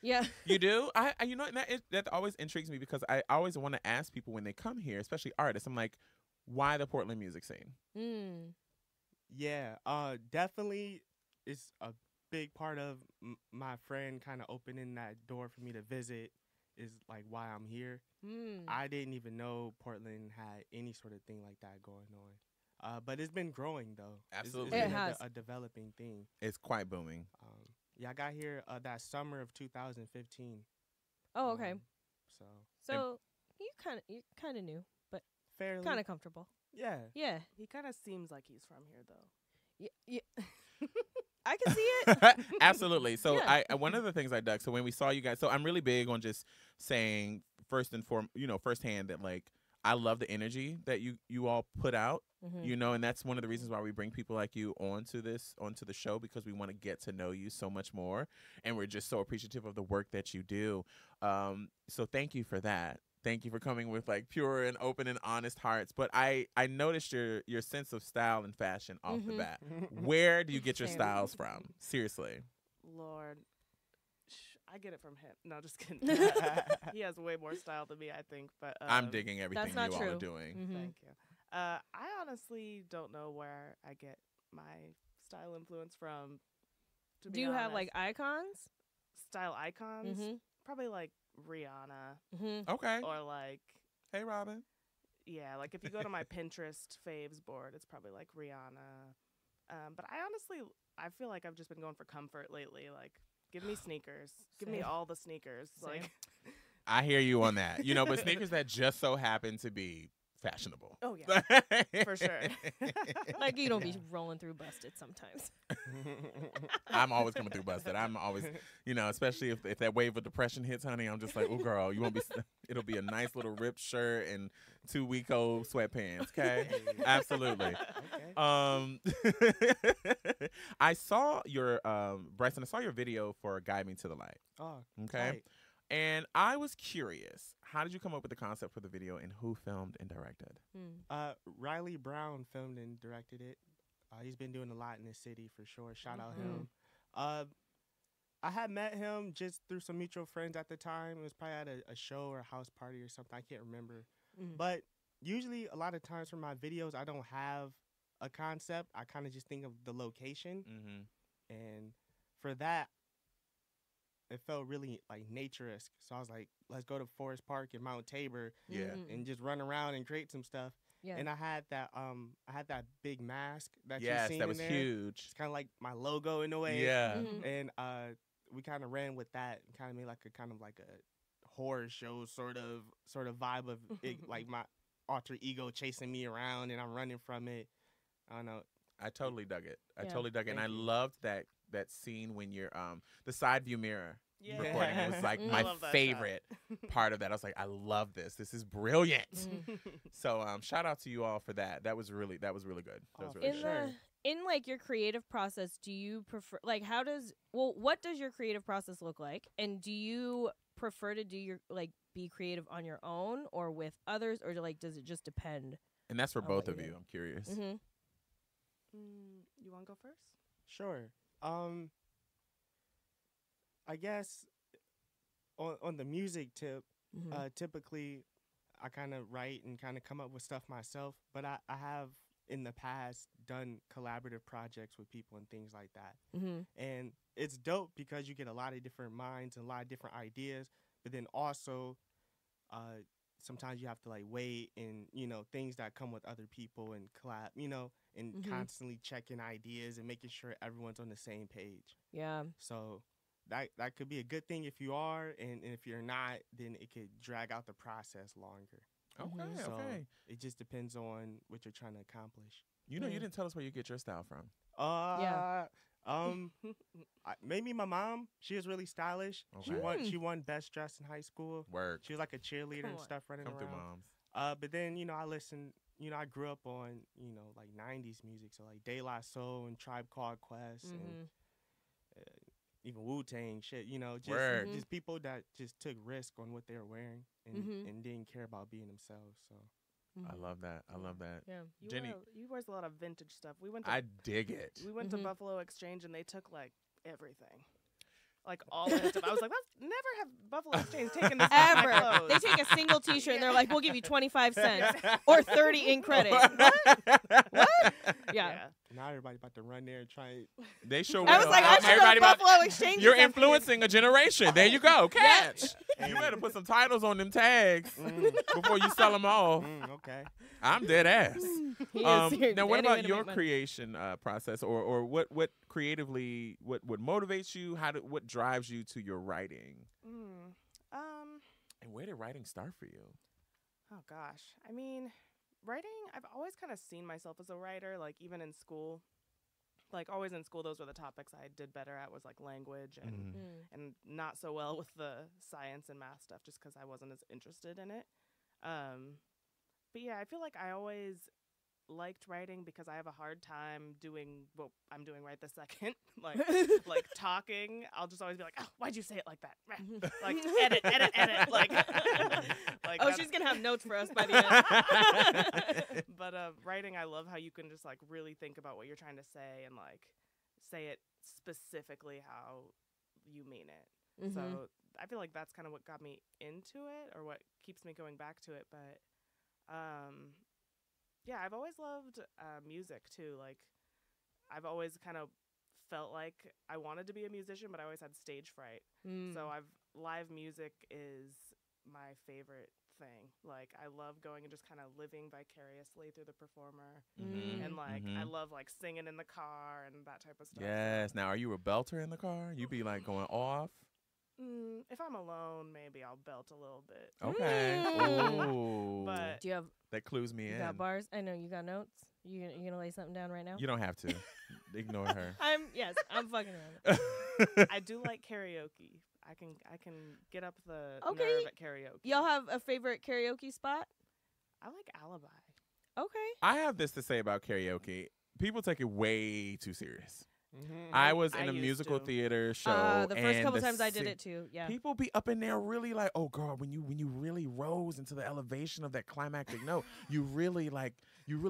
Yeah. You do? You know, that always intrigues me because I always want to ask people when they come here, especially artists. I'm like, why the Portland music scene? Yeah, definitely, it's a big part of my friend kind of opening that door for me to visit. Is like why I'm here. I didn't even know Portland had any sort of thing like that going on. But it's been growing though. Absolutely. It's It been has. a developing thing. It's quite booming. Yeah, I got here that summer of 2015. Oh, okay. So So you kind of knew, but fairly, kind of comfortable. yeah. Yeah. He kind of seems like he's from here, though. Yeah. I can see it. Absolutely. So Yeah. one of the things I dug. So when we saw you guys, so I'm really big on just saying firsthand that like I love the energy that you all put out. You know, and that's one of the reasons why we bring people like you onto the show, because we want to get to know you so much more, and we're just so appreciative of the work that you do. So thank you for that. Thank you for coming with like pure and open and honest hearts. But I noticed your sense of style and fashion off the bat. Where do you get your Same. styles from? Seriously. Lord. I get it from him. No, just kidding. He has way more style than me, I think. But I'm digging everything that's not you all true. are doing. Thank you. I honestly don't know where I get my style influence from. To Do be you have honest. like icons? style icons? Mhm. Probably like Rihanna Okay. or like Hey, Robin. yeah, like if you go to my Pinterest faves board, it's probably like Rihanna. But I feel like I've just been going for comfort lately. Like, give me sneakers. Give me Same. all the sneakers. Same. Like, I hear you on that. You know, but sneakers that just so happen to be fashionable. oh yeah, for sure. Like you don't be Yeah. rolling through busted sometimes. I'm always coming through busted. I'm always, you know, especially if that wave of depression hits, honey, I'm just like, oh, girl, you won't be. It'll be a nice little ripped shirt and 2-week-old sweatpants. Okay, absolutely. Okay. I saw your Bryson. I saw your video for "Guide Me to the Light." Oh, Okay, tight. and I was curious, how did you come up with the concept for the video, and who filmed and directed? Riley Brown filmed and directed it. He's been doing a lot in the city for sure. Shout out him. I had met him just through some mutual friends at the time. It was probably at a show or a house party or something. I can't remember. But usually, a lot of times for my videos, I don't have a concept. I kind of just think of the location. Mm-hmm. And for that, it felt really like nature-esque. So I was like, let's go to Forest Park in Mount Tabor Yeah. and just run around and create some stuff. Yeah. And I had that big mask that Yes, you seen that in was there. huge. It's kind of like my logo in a way. Yeah. Mhm. And we kind of ran with that and kind of made like a horror show sort of vibe of it, like my alter ego chasing me around and I'm running from it. I don't know. I totally dug it. I Yeah. totally dug it. And I Thank you. loved that scene when you're the side view mirror Yeah. recording. It was like I my love that shot. favorite part of that. I was like, I love this. This is brilliant. Mhm. So shout out to you all for that. That was really good. That was really For good. sure. In like your creative process, do you prefer like what does your creative process look like? And do you prefer to do your be creative on your own or with others, or does it just depend? And that's for Oh, both what of you you. do. I'm curious. Mm-hmm. You want to go first? Sure. I guess on the music tip, Mm-hmm. typically I kind of write and kind of come up with stuff myself, but I have in the past done collaborative projects with people and things like that. Mm-hmm. And it's dope because you get a lot of different minds and a lot of different ideas, but then also sometimes you have to like weigh in, things that come with other people and collab, and Mhm. constantly checking ideas and making sure everyone's on the same page. Yeah. So that could be a good thing if you are, and if you're not, then it could drag out the process longer. Okay, Mhm. So okay. it just depends on what you're trying to accomplish. You know, Mm. you didn't tell us where you get your style from. Maybe my mom. She was really stylish. She Okay. won best dressed in high school. Work. She was like a cheerleader Come and on. stuff running Come through, around. moms. But then I listened. I grew up on like '90s music, so like De La Soul and Tribe Called Quest, Mm-hmm. and even Wu-Tang shit, just Word. just people that just took risk on what they were wearing and didn't care about being themselves. So I love that. I love that. Yeah. Jenny, You wears a lot of vintage stuff. We went to I dig it. we went to Buffalo Exchange and they took like everything. Like all of his stuff. I was like, let's never have Buffalo Exchange taken this off my Ever. clothes. They take a single T-shirt and they're like, "We'll give you 25 cents or 30 in credit." What? Yeah. now everybody about to run there and try. They sure I was will. like, I should go Everybody to about- Buffalo Exchange. You're this afternoon. influencing a generation. There you go. Catch. You better put some titles on them tags before you sell them off. Okay. I'm dead ass. He is serious. Now, what Any way about to your make money. creation process, or what creatively what motivates you? What drives you to your writing? And where did writing start for you? Oh gosh. I mean, writing, I've always kind of seen myself as a writer, like even in school. Like always in school, those were the topics I did better at, was like language and not so well with the science and math stuff just because I wasn't as interested in it. But yeah, I feel like I always liked writing because I have a hard time doing what I'm doing right this second. like talking. I'll just always be like, oh, why'd you say it like that? Like edit. Like Oh, that's- she's gonna have notes for us by the end. But writing, I love how you can just like really think about what you're trying to say and like say it specifically how you mean it. So I feel like that's kind of what got me into it, or what keeps me going back to it. But yeah, I've always loved music too. Like I've always kind of felt like I wanted to be a musician, but I always had stage fright. So live music is my favorite thing. Like I love going and just kind of living vicariously through the performer, and like I love like singing in the car and that type of stuff. Yes. Now, are you a belter in the car? You be like going off? If I'm alone, maybe I'll belt a little bit. Okay. Ooh. But Do you have that clues me you in. got bars? I know you got notes. You gonna lay something down right now? You don't have to. Ignore her. I'm fucking around. I do like karaoke. I can get up the Okay. nerve at karaoke. Y'all have a favorite karaoke spot? I like Alibi. Okay. I have this to say about karaoke. People take it way too serious. I was in I a used musical to. theater show. The first and couple the times I did sing- it too. Yeah. People be up in there really like, oh girl, when you really rose into the elevation of that climactic note, you really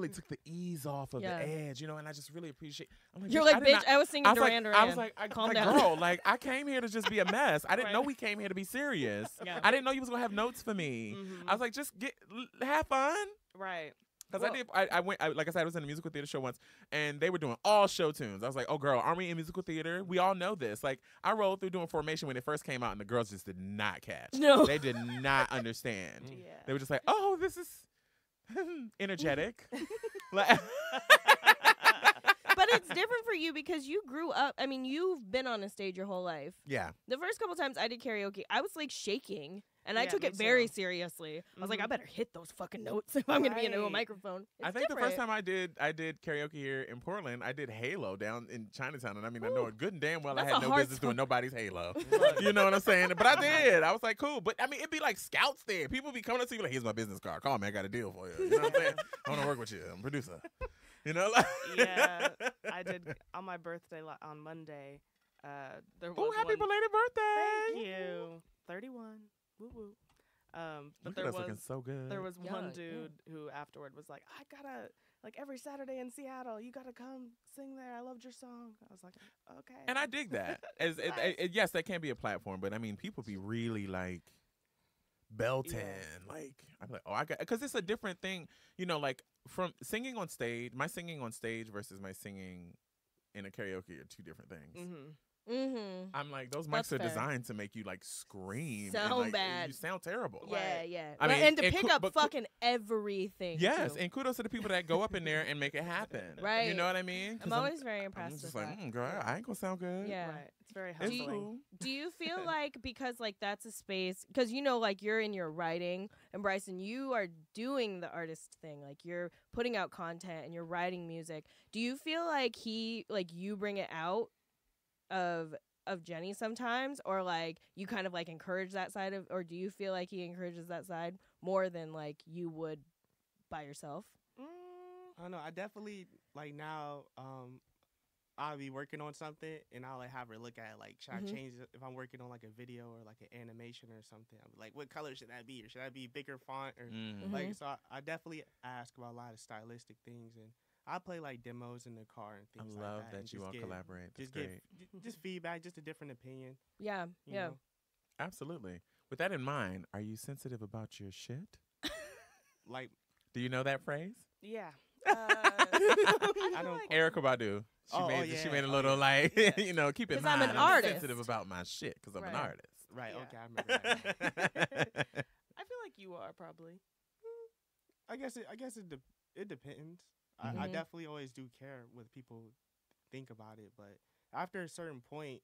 took the ease off of Yeah. the edge, and I just really appreciate. I'm You're "Bitch, like, I did bitch, not-" I was singing Duran Duran. I was like, calm like, down. girl, like I came here to just be a mess. I didn't Right. know we came here to be serious. Yeah. I didn't know you was gonna have notes for me. I was like, just have fun. Right. Because I went, like I said, I was in a musical theater show once, and they were doing all show tunes. I was like, oh, girl, aren't we in musical theater? We all know this. Like, I rolled through doing Formation when it first came out, and the girls just did not catch. No. They did not understand. Yeah. They were just like, oh, this is energetic. Like- But it's different for you because you grew up. I mean, you've been on a stage your whole life. yeah. The first couple times I did karaoke, I was like shaking, and I Yeah, took me it very too. seriously. I was like, I better hit those fucking notes if I'm gonna be into a Right. microphone. I It's think the first different. time I did karaoke here in Portland, I did Halo down in Chinatown. And I mean, I know Ooh. it good and damn well That's I had a no hard business doing nobody's Halo. Right. You know what I'm saying? But I did. I was like, cool. But I mean, it'd be like scouts there. People be coming up to you like, here's my business card. Call me. I got a deal for you. You know what I'm saying? I want to work with you. I'm a producer. You know? Like Yeah, I did on my birthday on Monday. There was Oh, happy one, belated birthday. Thank you. 31. Woo woo. But Look there at us was looking so good. there was one Yeah, dude who afterward was like, I gotta, like, every Saturday in Seattle, you gotta come sing there. I loved your song. I was like, okay. And I dig that. Yes, that can be a platform, but I mean, people be really like belting. Like, I'm like, oh, I got, because it's a different thing, like from singing on stage, my singing on stage versus my singing in a karaoke are two different things. Mm-hmm. Mm-hmm. I'm like, those That's mics are fair. designed to make you like scream. and, Sound like, bad. You sound terrible. Yeah, Right. yeah. I mean, and to and pick cou- up but cou- fucking everything. Yes, too. and kudos to the people that go up in there and make it happen. Right. You know what I mean? 'Cause I'm always very I'm impressed just with like, that. girl, I ain't gonna sound good. Yeah. Right. It's very It's humbling. cool. Do you feel like because like that's a space because like you're in your writing and Bryson, you are doing the artist thing, like you're putting out content and you're writing music. Do you feel like you bring it out of Jenni sometimes, or like you kind of like encourage that side of, or do you feel like he encourages that side more than like you would by yourself? I don't know. I definitely like now. I'll be working on something and I'll like have her look at it, like, should I Mhm. change it if I'm working on like a video or like an animation or something? I'm like, what color should that be? Or should that be bigger font? Or Mm. like, so I definitely ask about a lot of stylistic things, and I play like demos in the car and I things love like that. and that you just all get- collaborate. That's Just great. just feedback, just a different opinion. Yeah. You Yeah. know? Absolutely. With that in mind, are you sensitive about your shit? Like, Do you know that phrase? Yeah. I don't. Erica Badu. She Oh, made yeah. she made a Oh, little yeah. like Yeah. you know, keep in 'Cause I'm mind an I'm artist. sensitive about my shit because I'm an Right. artist. Right. Yeah. Okay. I remember that. I feel like you are probably. I guess it depends. I Mhm. definitely always do care what people think about it, but after a certain point,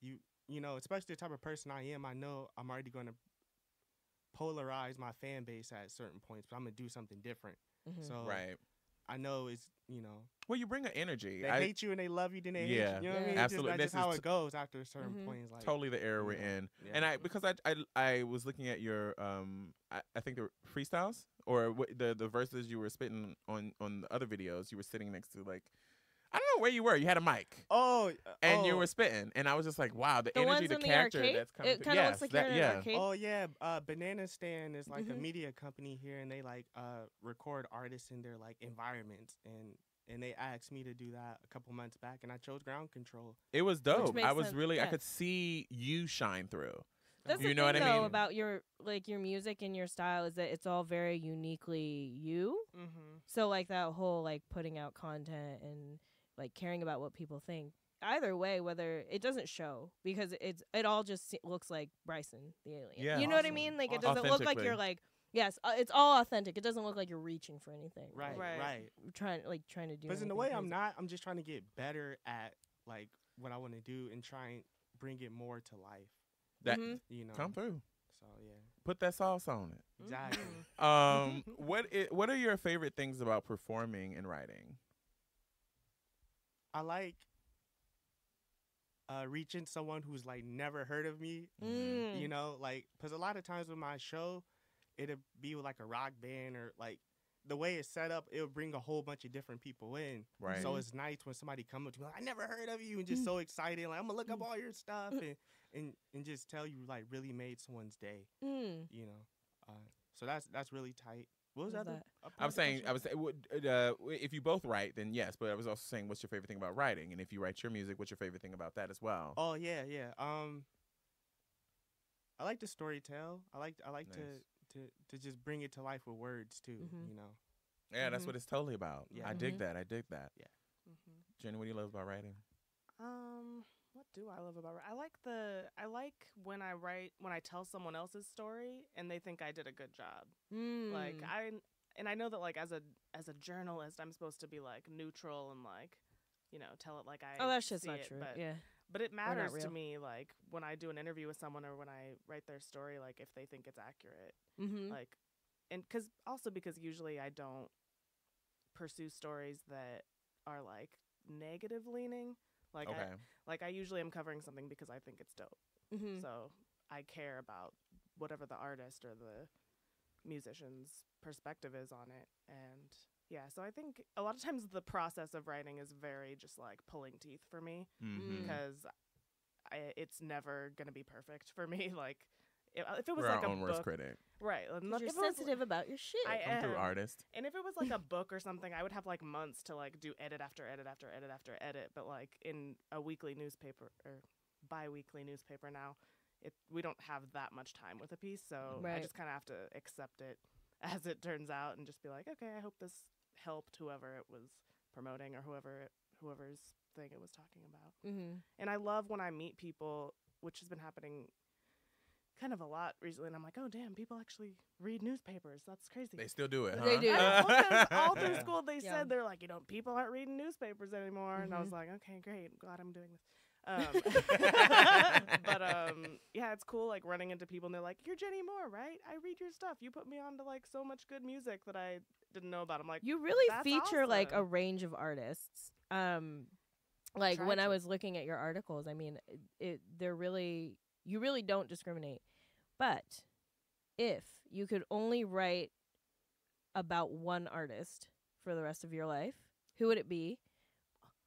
you know, especially the type of person I am, I know I'm already going to polarize my fan base at certain points, but I'm gonna do something different. Mhm. So Right. I know it's, you know, Well, you bring an energy. they I hate you and they love you, then they Yeah. hate you. You know what I Yeah. mean? Absolutely. That's just This how is it goes after a certain Mhm. point. It's like, totally the era we're you know, in. yeah. And because I was looking at your I think the freestyles or the verses you were spitting on the other videos, you were sitting next to like I don't know where you were. You had a mic. And you were spitting, and I was just like, "Wow, the The energy, ones the in the character arcade? that's coming." It kind of looks like you're in an yeah. arcade. Oh yeah, Banana Stand is like a Mhm. media company here, and they like record artists in their like environments, and they asked me to do that a couple months back, and I chose Ground Control. It was dope. makes I was sense, really, I yeah. could see you shine through. That's You the know thing what I though mean? about your music and your style is that it's all very uniquely you. Mm-hmm. So like that whole like putting out content and like caring about what people think. Either way, whether it doesn't show because it all just looks like Bryson the alien. Yeah. You know what I Awesome. mean? Like it Awesome. doesn't look like you're Authentically. like yes, it's all authentic. It doesn't look like you're reaching for anything. Right, Like, right. trying to do. Because in a anything way, crazy. I'm not. I'm just trying to get better at like what I want to do and try and bring it more to life. That Mhm. You know. come through. So yeah, Put that sauce on it. exactly. What are your favorite things about performing and writing? I like reaching someone who's like never heard of me. Mm. You know, like because a lot of times with my show, it'd be with like a rock band or like the way it's set up, it'll bring a whole bunch of different people in. Right. So it's nice when somebody come up to me like, I never heard of you, and just so excited, like I'm gonna look up all your stuff and just tell you like really made someone's day. Mm. You know, so that's really tight. What was Love that? that. I was saying, if you both write, then yes. But I was also saying, what's your favorite thing about writing? And if you write your music, what's your favorite thing about that as well? Oh yeah. I like to storytell. I like Nice. to just bring it to life with words too. Mhm. You know. Yeah, that's Mhm. what it's totally about. Yeah. I dig Mhm. that. I dig that. Mm-hmm. Jenny, what do you love about writing? What do I love about I like when I tell someone else's story and they think I did a good job. Mm. Like I know that like as a journalist I'm supposed to be like neutral and like, you know, tell it like I Oh, that's just see not it, true. But Yeah. but it not matters to real. me like when I do an interview with someone or when I write their story, like if they think it's accurate. Mm-hmm. Like and because usually I don't pursue stories that are like negative leaning. Like Okay. I usually am covering something because I think it's dope. Mm-hmm. So I care about whatever the artist or the musician's perspective is on it. And yeah, so I think a lot of times the process of writing is very just like pulling teeth for me Mm-hmm. because it's never going to be perfect for me. Like if it was We're like our a own worst book, critic. right? You're if it was- sensitive about your shit. I Come through, am. artist. And if it was like a book or something, I would have like months to like do edit after edit after edit after edit. But like in a weekly newspaper or bi-weekly newspaper now, we don't have that much time with a piece. So I Right. just kind of have to accept it as it turns out and just be like, okay, I hope this helped whoever it was promoting or whoever's thing it was talking about. Mm-hmm. And I love when I meet people, which has been happening kind of a lot recently, and I'm like, oh damn, people actually read newspapers. That's crazy. They still do it, huh? They do. I know, well, 'cause all through Yeah. school they Yeah. said they're like, people aren't reading newspapers anymore, and I was Mhm. like, okay, great, glad I'm doing this. But yeah, it's cool like running into people and they're like, you're Jenni Moore, right? I read your stuff. You put me on to like so much good music that I didn't know about. I'm like, You really That's feature like a awesome. range of artists. Like Try when I to. was looking at your articles, I mean, you really don't discriminate. But if you could only write about one artist for the rest of your life, who would it be?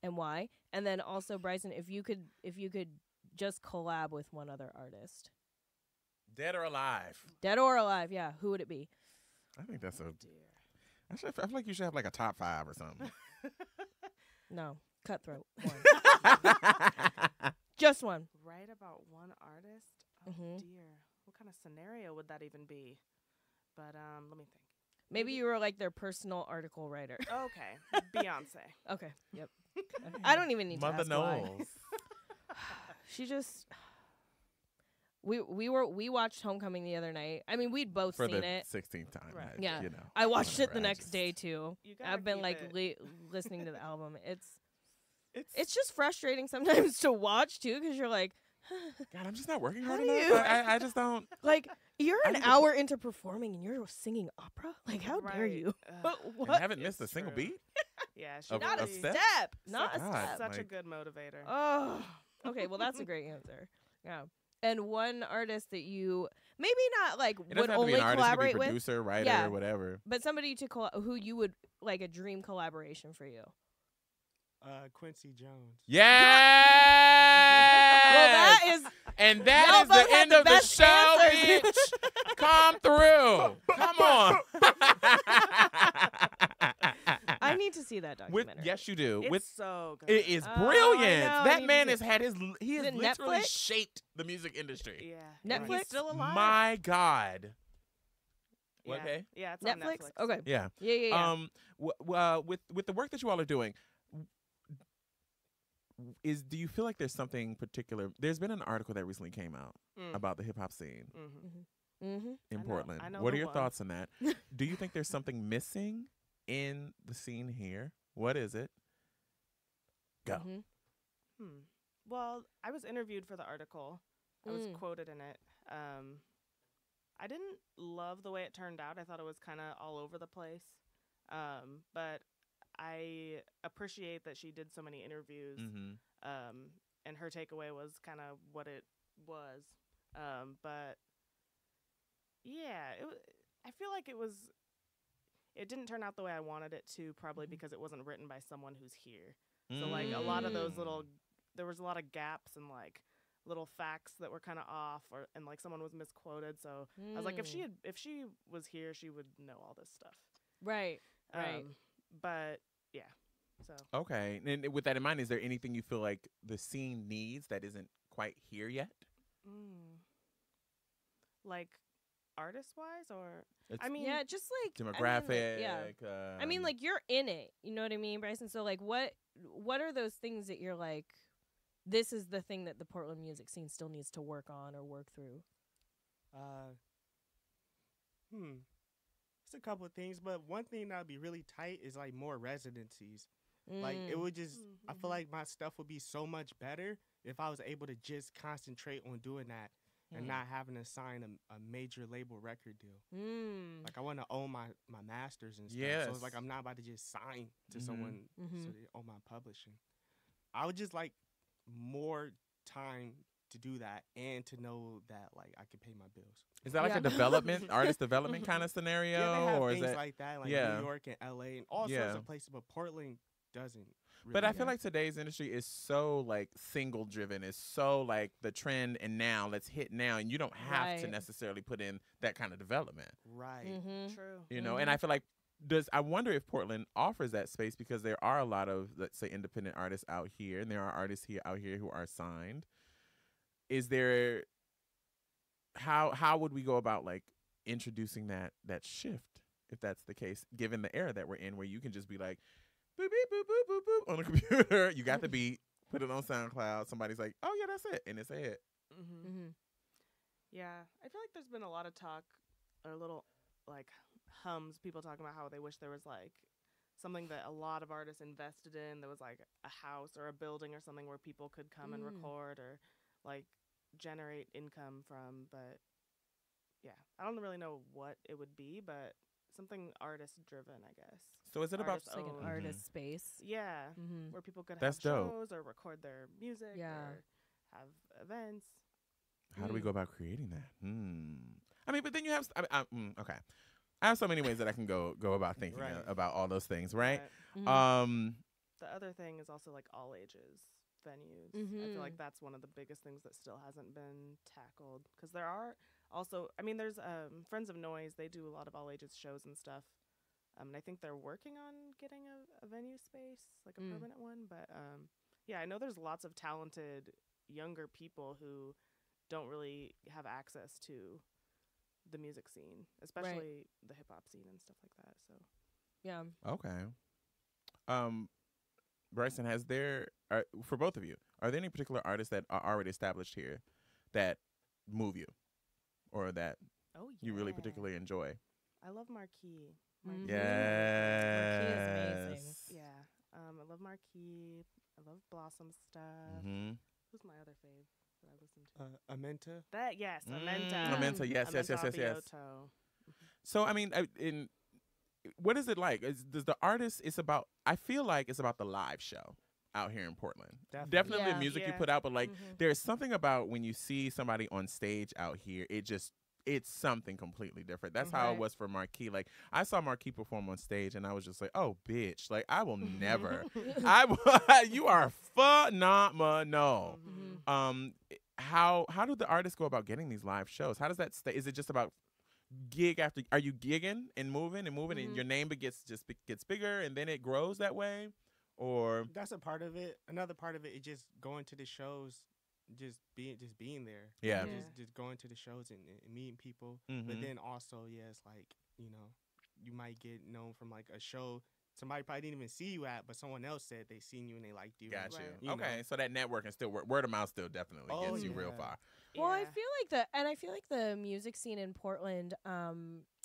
and why? And then also, Bryson, if you could just collab with one other artist, Dead or alive? dead or alive, yeah, who would it be? I think that's a. Dear. Actually, I feel like you should have like a top 5 or something. No, Cutthroat. One. Just one. Write about one artist? Oh Mhm. dear. What kind of scenario would that even be? But let me think. Maybe you were like their personal article writer. Okay. Beyonce. Okay. Yep. I don't even need Mother to ask why. Knowles. She just. We watched Homecoming the other night. I mean, we'd both For seen the it. 16th time. Right. Yeah. You know. I watched it whatever, the I next just- day too. You gotta I've been keep like it- listening to the album. It's It's just frustrating sometimes to watch too, because you're like, God, I'm just not working How hard do enough. you- I just don't. like you're I an need to hour into performing and you're singing opera. Like, how dare Right. you? Ugh. I What? haven't missed a It's single true. beat. Yeah, she Of- Not a of really- step? step. Not a God. step. Such a like- good motivator. Oh, okay. Well, that's a great answer. Yeah. And one artist that you maybe not like It would doesn't have to only be an artist. It could collaborate be with, producer, writer, Yeah. whatever. but somebody to who you would like a dream collaboration for you. Quincy Jones. Yeah. Well, that is And Y'all that is both the had end the of the best show, answers. bitch. Come through. Come on. I need to see that With documentary. yes, you do. It's With so good. it is Oh, I brilliant. know, I That need to man see has had his. He Is has it literally Netflix? shaped the music industry. Yeah. and Netflix? He's still alive. My God. yeah. Okay. Yeah, it's on Netflix. Netflix. Okay. Yeah. Yeah. With the work that you all are doing, do you feel like there's something particular? There's been an article that recently came out Mm. about the hip hop scene Mhm. Mm-hmm. in I know- Portland. I know What the are your one. thoughts on that? Do you think there's something missing in the scene here? What is it? Go. Mm-hmm. Well, I was interviewed for the article. I was Mm. quoted in it. I didn't love the way it turned out. I thought it was kind of all over the place. But I appreciate that she did so many interviews. Mm-hmm. And her takeaway was kind of what it was. But yeah, I feel like it didn't turn out the way I wanted it to, probably because it wasn't written by someone who's here. So like a lot of those there was a lot of gaps and like little facts that were kind of off, and like someone was misquoted. So I was like, if she was here, she would know all this stuff. Right. Right. But yeah, so Okay. And with that in mind, is there anything you feel like the scene needs that isn't quite here yet? like artist wise, or It's I mean, Yeah, just like demographic. I mean, like you're in it. You know what I mean, Bryson? So like, what are those things that you're like? This is the thing that the Portland music scene still needs to work on or work through. It's a couple of things, but one thing that would be really tight is like more residencies. Like it would just, I feel like my stuff would be so much better if I was able to just concentrate on doing that and not having to sign a major label record deal. Like I want to own my masters and stuff. So it's like Yes. I'm not about to just sign to Mhm. someone so they own my publishing. I would just like more time to do that and to know that like I can pay my bills. Is that like Yeah. a development, artist development kind of scenario, Yeah, they have or is things that? like that, like yeah. New York and LA and all sorts Yeah. of places, but Portland doesn't. Really But I feel have- like today's industry is so like single driven. It's so like the trend and now let's hit now, and you don't have to Right. necessarily put in that kind of development. right. Mm-hmm. true. You know, and I feel like I wonder if Portland offers that space, because there are a lot of, let's say, independent artists out here, and there are artists out here who are signed. Is there how would we go about like introducing that shift, if that's the case, given the era that we're in, where you can just be like boop beep boop boop boop boop on the computer, you got the beat, put it on SoundCloud, somebody's like, oh yeah, that's it, and it's a hit. Mm-hmm. Yeah, I feel like there's been a lot of talk, or little like hums, people talking about how they wish there was like something that a lot of artists invested in. There was like a house or a building or something where people could come and record or like generate income from. But yeah, I don't really know what it would be, but something artist driven, I guess. So is it about Artist It's like an owned. artist space. Yeah, Mm-hmm. where people could That's have dope. shows or record their music Yeah. or have events. How do we go about creating that? I mean, but then you have okay. I have so many ways that I can go about thinking Right. about all those things, right? But Mm-hmm. the other thing is also like all ages venues. I Mhm. feel like that's one of the biggest things that still hasn't been tackled, because there are also, I mean, there's Friends of Noise. They do a lot of all ages shows and stuff. And I think they're working on getting a venue space, like a permanent one. But yeah, I know there's lots of talented younger people who don't really have access to the music scene, especially the hip hop scene and stuff like that. So Yeah. Okay. Bryson, for both of you, are there any particular artists that are already established here that move you, or that you really particularly enjoy? I love Marquis. Mhm. Yes. Marquis is amazing. Yeah. I love Marquis. I love Blossom stuff. Mm-hmm. Who's my other fave that I listen to? Amenta. That, yes, Amenta. Amenta, yes. Biotto. So, I mean, what is it like? Does the artist? I feel like it's about the live show out here in Portland. Definitely Yeah. the music you Yeah. put out, but like, Mhm. there's something about when you see somebody on stage out here. It's something completely different. That's how it Right. was for Marquis. Like, I saw Marquis perform on stage, and I was just like, "Oh, bitch! Like, I will never. You are phenomenal." Mhm. How do the artists go about getting these live shows? How does that stay? Is it just about gig after? Are you gigging and moving and moving, and Mhm. your name gets bigger, and then it grows that way, or That's a part of it. Another part of it is just going to the shows, just being there. Yeah. Yeah. Just going to the shows and meeting people. Mhm. But then also, yeah, it's like, you might get known from like a show somebody probably didn't even see you at, but someone else said they seen you and they liked you. Got you. Right. You Okay, know. so that networking still word of mouth still definitely Oh, gets you real yeah. far. Well, I Yeah. feel like the music scene in Portland,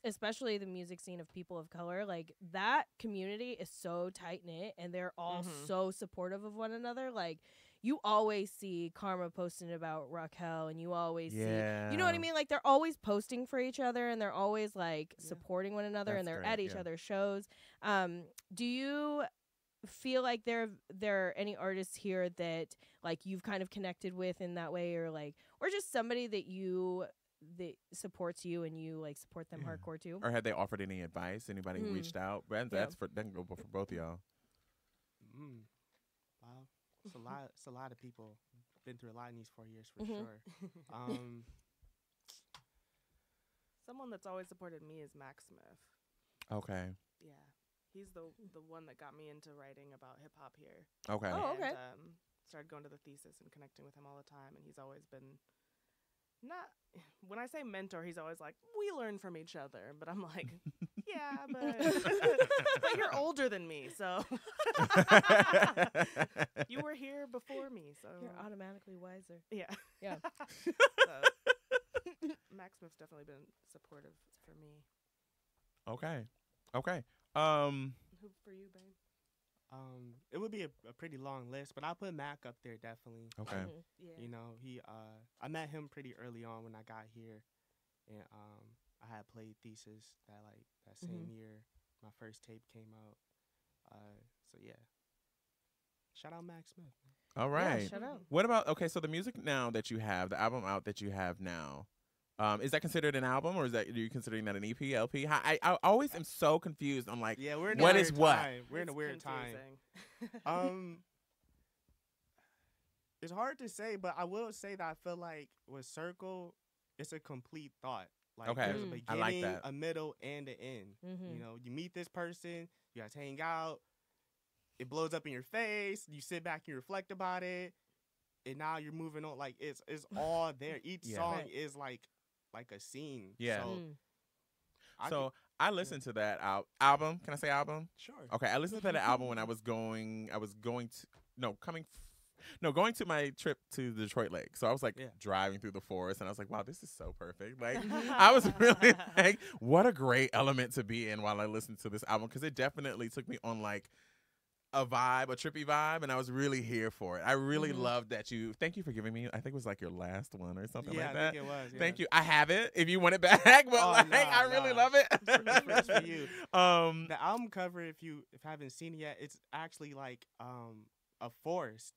especially the music scene of people of color, like that community is so tight knit and they're all Mhm. so supportive of one another. Like you always see Karma posting about Raquel, and you always see, you know what I mean? Like they're always posting for each other and they're always like Yeah. supporting one another, That's and they're great, at each yeah. other's shows. Do you feel like there are any artists here that like you've kind of connected with in that way, or just somebody that supports you and you like support them Yeah. hardcore too? Or had they offered any advice? Anybody Mm. reached out? That can go for both of y'all. Wow, it's a lot. It's a lot of people. Been through a lot in these 4 years for Mhm. sure. Someone that's always supported me is Max Smith. Okay. Yeah. He's the one that got me into writing about hip hop here. Okay. Oh, okay. And, started going to the thesis and connecting with him all the time, and he's always been not. When I say mentor, he's always like, we learn from each other, but I'm like, yeah, but but you're older than me, so you were here before me, so You're automatically wiser. yeah, Yeah. So, Max Smith's definitely been supportive for me. Okay. Okay. Who for you, babe? It would be a pretty long list, but I'll put Mac up there definitely. Okay. Mhm. Yeah. You know, I met him pretty early on when I got here, and I had played thesis that same year. My first tape came out. So yeah, shout out Mac Smith. All right. Yeah, shut up. What about so the music now that you have, the album out that you have now, is that considered an album, or are you considering that an EP, LP? I always am so confused on like Yeah, we're in What a is weird what? time. We're in a It's weird time. confusing. It's hard to say, but I will say that I feel like with Circle, it's a complete thought. Like Okay. there's a Mm. beginning, I like that. a middle, and an end. Mhm. You know, you meet this person, you guys hang out, it blows up in your face, you sit back and you reflect about it, and now you're moving on. Like it's all there. Each Yeah. song Right. is like a scene. Yeah. So, Mm. So I listened to that album. Can I say album? sure. Okay, I listened to that album when I was going to my trip to the Detroit Lake. So I was like Yeah. driving through the forest, and I was like, wow, this is so perfect. Like I was really like, what a great element to be in while I listened to this album, because it definitely took me on like a trippy vibe, and I was really here for it. I really Mhm. loved that thank you for giving me, I think it was like your last one or something Yeah, like I that. think it was. Yeah. Thank you. I have it if you want it back, but Oh, like nah, I really nah. love it. It's for you. Um, The album cover, if you haven't seen it yet, it's actually like a forest.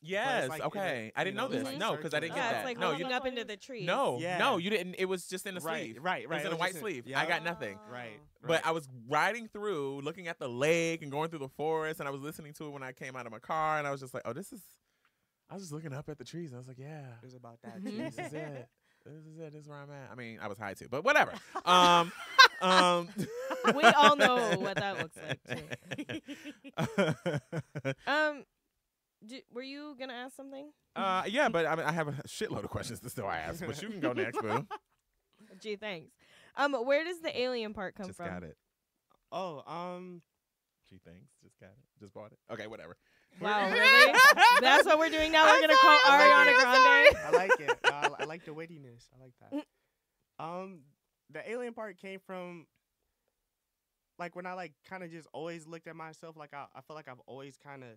Yes. like, okay. I didn't know this. Mhm. No, because I didn't get Yeah, that. it's like No, looking you up into the trees. no, Yeah. no, you didn't. It was just in a Right, sleeve. right, It right. was in It a was white just in- sleeve. yeah. I got nothing. Right. But I was riding through, looking at the lake and going through the forest, and I was listening to it when I came out of my car, and I was just like, oh, this is. I was just looking up at the trees, and I was like, yeah, It was about that. Mhm. too. this is it. This is it. This is where I'm at. I mean, I was high too, but whatever. We all know what that looks like. Were you gonna ask something? Yeah, but I mean, I have a shitload of questions to still ask, but you can go next, boo. Gee, thanks. Where does the alien part come Just from? got it. Oh, Gee, thanks. Just got it. Just bought it. Okay, whatever. Wow, really? That's what we're doing now. We're gonna quote Ariana Grande. I like it. I like the wittiness. I like that. The alien part came from like when I like kind of just always looked at myself. Like I feel like I've always kind of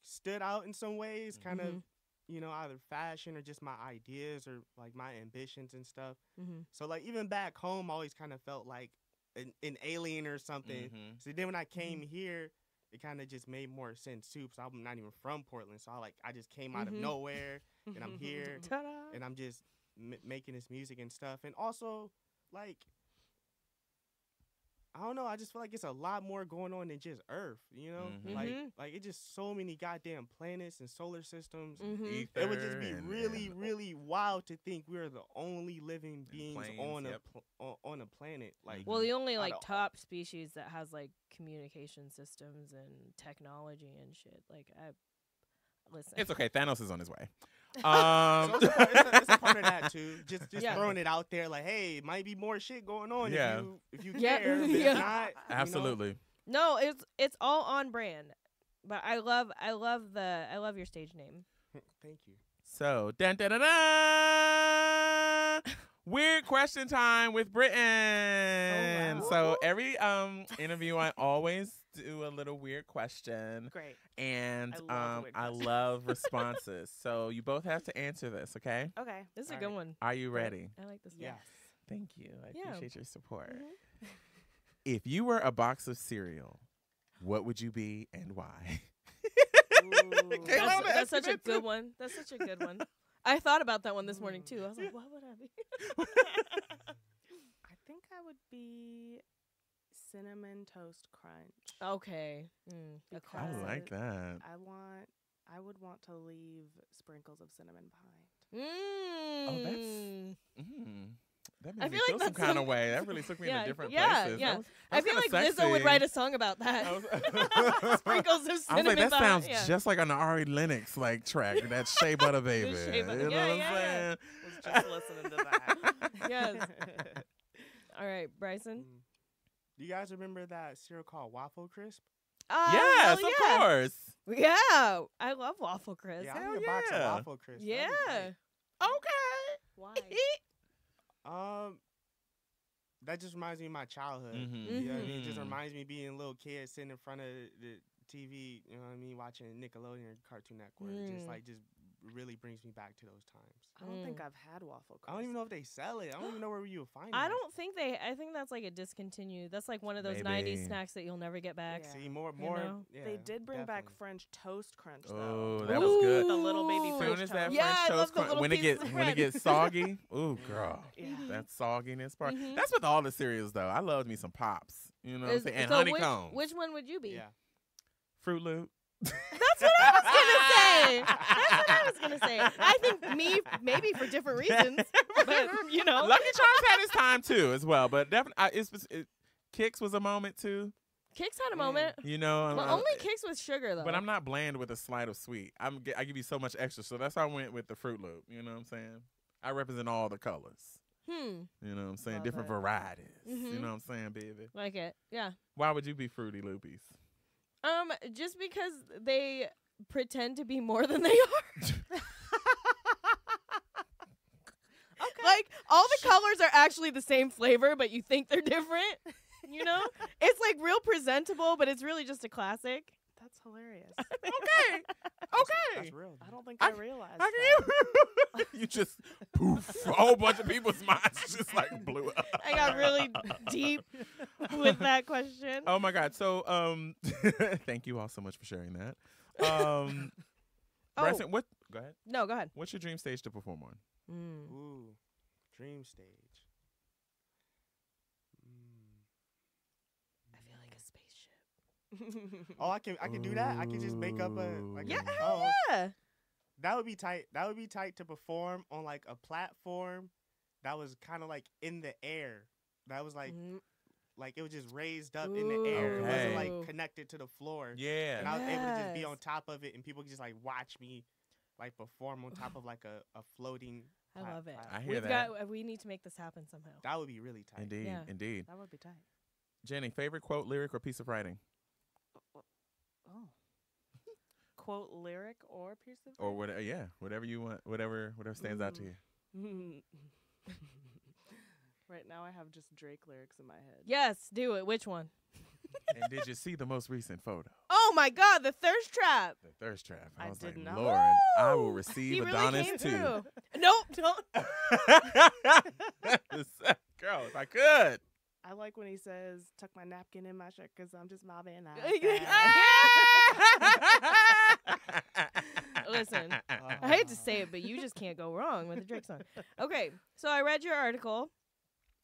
stood out in some ways, kind of, Mhm. you know, either fashion or just my ideas or like my ambitions and stuff. Mhm. So like even back home, I always kind of felt like an alien or something. Mhm. So then when I came here, it kind of just made more sense too. Because I'm not even from Portland, so I just came out of Mhm. nowhere, and I'm here, Ta-da. and I'm just making this music and stuff. And also, like, I don't know. I just feel like it's a lot more going on than just Earth. You know, Mhm. like it's just so many goddamn planets and solar systems. Mhm. It would just be and- really, and- really wild to think we're the only living beings planes, on yep. on a planet. Like, Well, the only like don't- top species that has like communication systems and technology and shit. Like I listen. It's okay. Thanos is on his way. so it's a part of that too. Just Yeah. throwing it out there, like, hey, it might be more shit going on Yeah. if you Yeah. care. But Yeah. if not, you know. Absolutely. No, it's all on brand. But I love your stage name. Thank you. So, dun, dun, dun, dun. Weird question time with Britton. wow. So every interview, I always do a little weird question, Great. and I love weird I questions. love responses. So you both have to answer this, okay? Okay. This is a All good right. one. Are you ready? I like this one. Yes. Thank you. I Yeah. appreciate your support. Mhm. If you were a box of cereal, what would you be and why? Ooh. Kayla, That's ask such you a that good too. one. That's such a good one. I thought about that one this morning too. I was like, what would I be? I think I would be cinnamon toast crunch. Okay. A Because I classic. like that. I would want to leave sprinkles of cinnamon behind. Mm. That I made me feel like feel some that's kind some- of way. That really took me Yeah, into different yeah, places. yeah. That was I feel kinda like Lizzo would sexy. write a song about that. I was, Sprinkles of I was cinnamon. like, that behind- sounds yeah. just like an Ari Lennox like track. That Shea Butter Baby. Shea Butter- You know yeah, what I'm yeah, saying? Was just listening to that. Yes. All right, Bryson. Do you guys remember that cereal called Waffle Crisp? Yes, hell of course. Yeah, I love waffle crisp. Yeah, I hell need a box of yeah. Waffle Crisp. Yeah. Okay. Why? That just reminds me of my childhood. Mhm. You know what I mean? It just Mhm. reminds me of being a little kid sitting in front of the TV, you know what I mean, watching Nickelodeon or Cartoon Network. Just really brings me back to those times. I don't think I've had waffle crisp. I don't even know if they sell it. I don't even know where you would find it. I don't think I think that's like a discontinued. That's like one of those Maybe. 90s snacks that you'll never get back. Yeah. See You more. know? Yeah, They did bring back definitely. French toast crunch Oh, though. that was good. The little baby Ooh. As French soon as that toast. Yeah, I French love toast the little when it pieces gets of when it bread. gets soggy, ooh girl, Yeah. that sogginess part. Mhm. That's with all the cereals though. I loved me some Pops, you know what I'm Is- saying, and so honeycomb, which one would you be? Yeah. Fruit Loop. That's what I was gonna say. That's what I was gonna say. I think me maybe for different reasons, but you know. Lucky Charms had his time too as well, but definitely Kix was a moment too. Kix had a moment. You know, But only Kix with sugar though. But I'm not bland with a slide of sweet. I give you so much extra, so that's why I went with the Fruit Loop. You know what I'm saying? I represent all the colors. You know what I'm saying? Love Different it. varieties. You Mhm. know what I'm saying, baby? Like it. Yeah. Why would you be Fruity Loopies? Just because they pretend to be more than they are. Okay. Like all the colors are actually the same flavor, but you think they're different. You know? It's like real presentable, but it's really just a classic. That's hilarious. Okay. That's real. I don't think I- I realized How that. can you? You just poof. A whole bunch of people's minds just like blew up. I got really deep with that question. Oh my God. So thank you all so much for sharing that. Oh. Bryson, what? Go ahead. No, go ahead. What's your dream stage to perform on? Ooh, dream stage. I feel like a spaceship. Oh, I can do that. I can just make up a like. Yeah, Oh, yeah. that would be tight. That would be tight to perform on like a platform that was kind of like in the air. That was like it was just raised up in the air. It wasn't Okay. like connected to the floor. Yeah. And I was able to just be Yes. on top of it, and people could just like watch me, like perform on top of like a floating. I love it. I hear We've that. we need to make this happen somehow. That would be really tight. Indeed, Yeah. indeed. That would be tight. Jenny, favorite quote, lyric, or piece of writing? Oh. Quote, lyric, or piece of Or whatever, yeah, whatever you want, whatever stands out to you. Right now, I have just Drake lyrics in my head. Yes, do it. Which one? And did you see the most recent photo? Oh my God, the thirst trap. The thirst trap. I was did like, not. Lord, I will Woo! receive He really Adonis came too. through. Nope, don't. Girl, if I could. I like when he says, "Tuck my napkin in my shirt 'cause I'm just mobbing." Listen, I hate to say it, but you just can't go wrong with a Drake song. Okay, so I read your article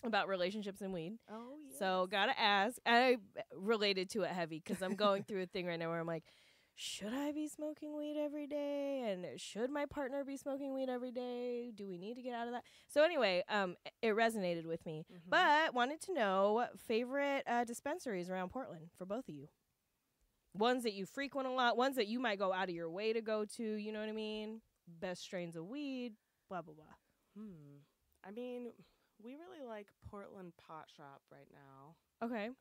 about relationships and weed. Oh yeah. So gotta ask. I related to it heavy because I'm going through a thing right now where I'm like, should I be smoking weed every day? And should my partner be smoking weed every day? Do we need to get out of that? So anyway, it resonated with me. But wanted to know favorite dispensaries around Portland for both of you. Ones that you frequent a lot, ones that you might go out of your way to go to, you know what I mean? Best strains of weed, blah, blah, blah. I mean, we really like Portland Pot Shop right now. Okay.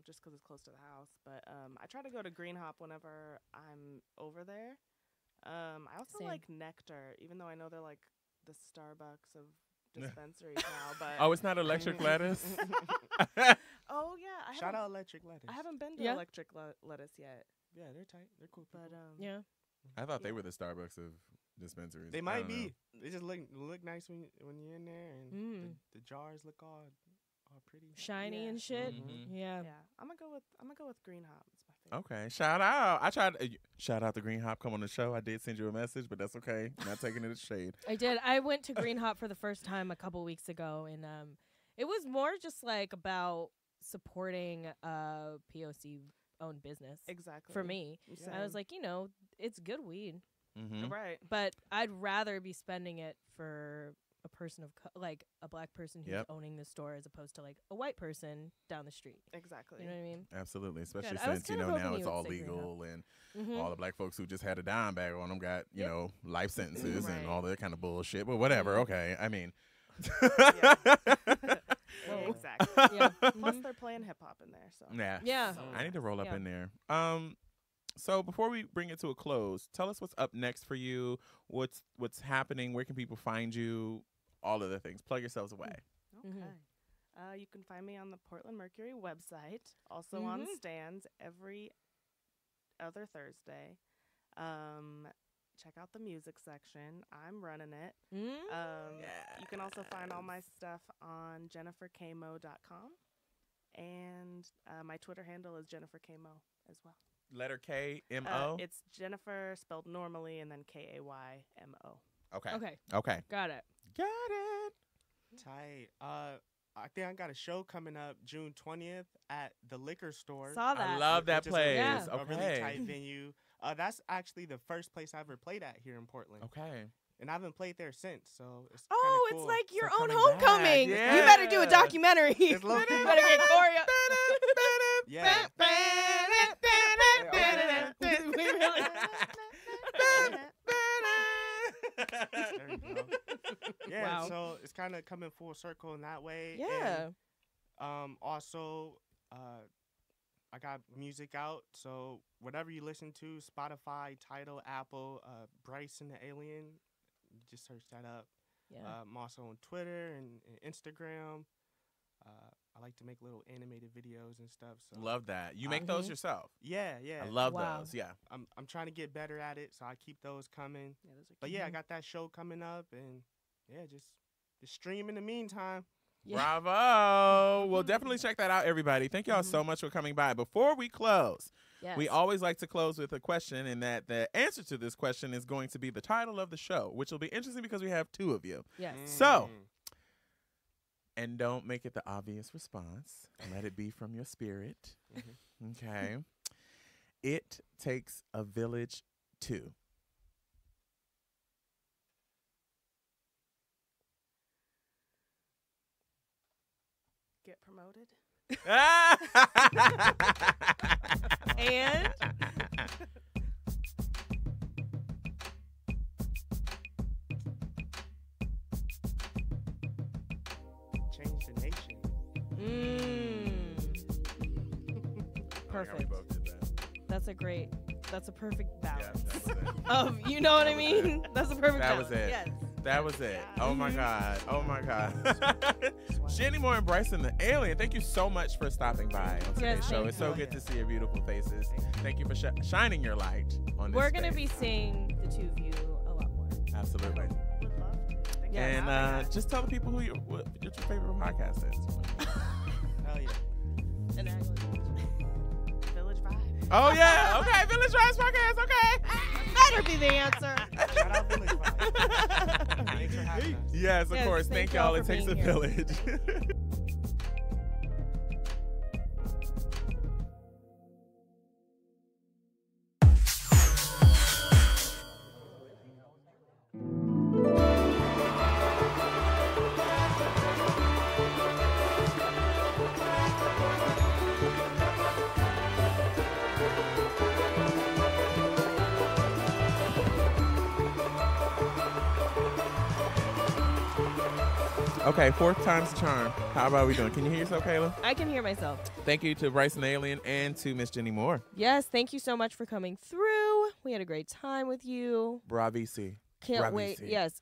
Just 'cause it's close to the house. But I try to go to Green Hop whenever I'm over there. I also Same. like Nectar, even though I know they're like the Starbucks of dispensaries now. But Oh, it's not electric lettuce? oh yeah, Shout out Electric Lettuce. I haven't been to Yeah. Electric Lettuce yet. Yeah, they're tight. They're cool. But people. Yeah. I thought they Yeah. were the Starbucks of dispensaries. They I might don't know. be. They just look nice when you're in there, and the jars look all pretty. Shiny Yeah. and shit. Mhm. Yeah. yeah, I'm gonna go with Green Hop. It's my favorite. Okay, shout out. I tried. Shout out to Green Hop. Come on the show. I did send you a message, but that's okay. Not taking it as shade. I did. I went to Green Hop for the first time a couple weeks ago, and it was more just like about supporting POC owned business Exactly. for me. Same. I was like, it's good weed, Mm-hmm. right. but I'd rather be spending it for a person of like a black person who's Yep. owning the store as opposed to like a white person down the street. Exactly. You know what I mean? Absolutely, especially Good. I was since kind of now hoping it's you would all say Green Hop. legal and Mm-hmm. all the black folks who just had a dime bag on them got Yep. life sentences Right. and all that kind of bullshit. But whatever. Mhm. Okay, I mean. Exactly. Yeah. Plus, Mhm. they're playing hip hop in there, so Yeah. Yeah. So I need to roll up Yeah. in there. So before we bring it to a close, tell us what's up next for you. What's happening? Where can people find you? All of the things. Plug yourselves away. Okay. Mhm. You can find me on the Portland Mercury website, also on Mhm. stands every other Thursday. Check out the music section. I'm running it. You can also find all my stuff on jenniferkmo.com. And my Twitter handle is jenniferkmo as well. Letter K M O. It's Jennifer spelled normally and then Kaymo. Okay. Okay. Okay. Got it. Got it. Tight. I think I got a show coming up June 20th at the liquor store. Saw that. I love that which is place. Yeah. A really Okay. tight venue. That's actually the first place I ever played at here in Portland, Okay. and I haven't played there since. So it's Oh, kinda it's cool. like your So own coming back. homecoming. Yeah. You better do a documentary. It's low- You better get choreo. Yeah. We really- There you go. Yeah, Wow. so it's kind of coming full circle in that way. Yeah. And, also, I got music out. So whatever you listen to, Spotify, Tidal, Apple, Bryson the Alien, you just search that up. Yeah. I'm also on Twitter and Instagram. I like to make little animated videos and stuff. So Love that. You make those Mhm. yourself. yeah. I love Wow. those. Yeah. I'm trying to get better at it, so I keep those coming. Yeah, those are But cute. yeah, I got that show coming up, and yeah, just stream in the meantime. Yeah. Bravo. Well, definitely check that out, everybody. Thank y'all so much for coming by. Before we close, Yes. we always like to close with a question, and that the answer to this question is going to be the title of the show, which will be interesting because we have two of you. Yes. So, and don't make it the obvious response. Let it be from your spirit. Okay. It takes a village to. Get promoted. And Change the nation. Perfect. both did that. That's a perfect Yeah, balance. that was it. Of, you know what I That was mean? That's a perfect That balance. was it. Yes. That was it. Yeah. Oh my God. Oh my God. Jenni Moore and Bryson the Alien, thank you so much for stopping by on today's Yes, show. thank It's so you. good to see your beautiful faces. Thank you for shining your light on this We're going to space. be seeing the two of you a lot more. Absolutely. Would love to. Thank you for And having us. just tell the people what your favorite podcast is. Hell yeah. And Village Vibe. Oh yeah. Okay. Village Rise podcast. Okay. better be the answer. Shout out Village Vibe. Thanks for having us. Yes, of Yes, course. thank Thank y'all y'all. for It takes a being here. village. Okay, fourth time's the charm. How about we doing? Can you hear yourself, Kayla? I can hear myself. Thank you to Bryson the Alien and to Miss Jenni Moore. Yes, thank you so much for coming through. We had a great time with you. Bravisi. Can't wait. Bravissimo. Yes.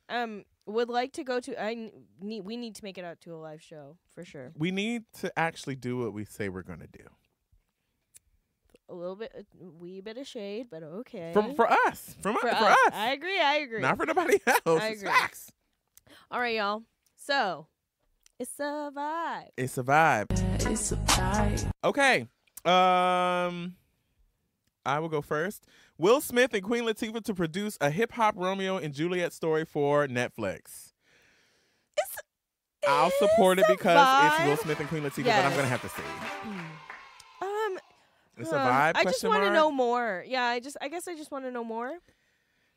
Would like to go to. We need to make it out to a live show for sure. We need to actually do what we say we're going to do. A little bit, a wee bit of shade, but okay. For us. For us. I agree. I agree. Not for nobody else. I It's agree. facts. All right, y'all. So it's a vibe. It's a vibe. It's a vibe. Okay. I will go first. Will Smith and Queen Latifah to produce a hip hop Romeo and Juliet story for Netflix. I'll support it It's a because it's vibe. Will Smith and Queen Latifah, but I'm Yes. gonna have to see. It's a Huh. vibe. I just question want to mark? know more. Yeah, I guess I just want to know more.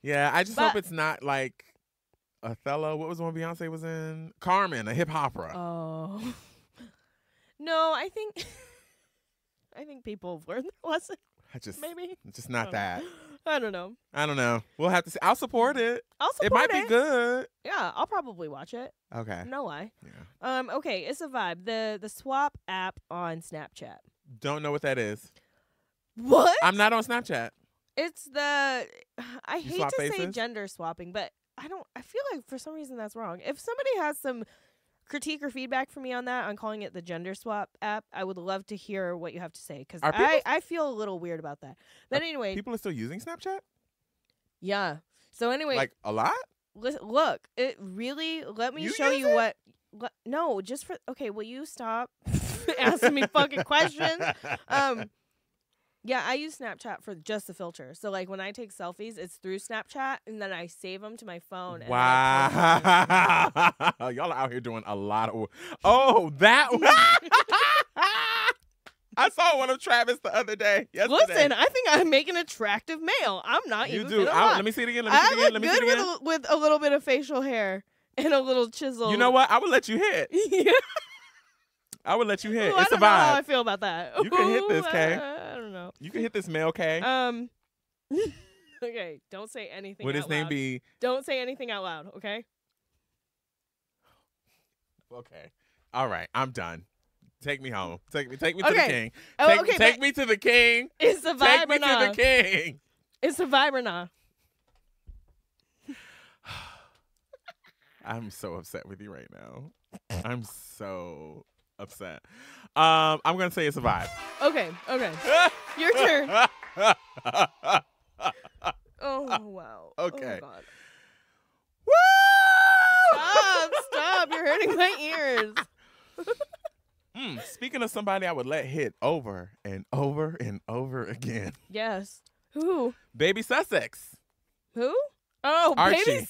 Yeah, I just But- hope it's not like Othello. What was the one Beyonce was in? Carmen, a hip opera. Oh. No, I think people have learned their lesson. I just Maybe. it's just not that. I don't know. I don't know. We'll have to see. I'll support it. I'll support It might be good. Yeah, I'll probably watch it. Okay. No lie. Yeah. Okay, it's a vibe. The swap app on Snapchat. Don't know what that is. What? I'm not on Snapchat. It's the I You hate swap to say faces? gender swapping, but I feel like for some reason that's wrong. If somebody has some critique or feedback for me on that, on calling it the gender swap app, I would love to hear what you have to say because Are people- I feel a little weird about that. But anyway, People are still using Snapchat? yeah. So anyway, Like a lot? look, it really let me You show use you what. No, just for okay. Will you stop asking me fucking questions? Yeah, I use Snapchat for just the filter. So like when I take selfies, it's through Snapchat, and then I save them to my phone. And I post them. Wow. Y'all are out here doing a lot of work. Oh, that I saw one of Travis the other day. Yesterday. Listen, I think I make an attractive male. I'm not you even do. gonna lie. Let me see it again. Let me see it I again. look Let me see good it again. with a little bit of facial hair and a little chisel. You know what? I would let you hit. Yeah. I would let you hit. Ooh, I It's a don't know how I vibe. feel about that. You can hit this, Ooh, Kay. I don't know. You can hit this male, K. Okay, don't say anything. Would his out name loud. be? Don't say anything out loud, okay? Okay. All right. I'm done. Take me home. Take me to the Okay. king. Oh, Take, okay, take but me to the king. it's a Take vibe me or to not? the king. It's a vibe or not? I'm so upset with you right now. I'm so upset. I'm gonna say it's a vibe. Okay. Your turn. Oh wow. Okay. Oh, God. Woo! Stop! You're hurting my ears. Speaking of somebody I would let hit over and over and over again. Yes. Who? Baby Sussex. Who? Oh, Archie. Baby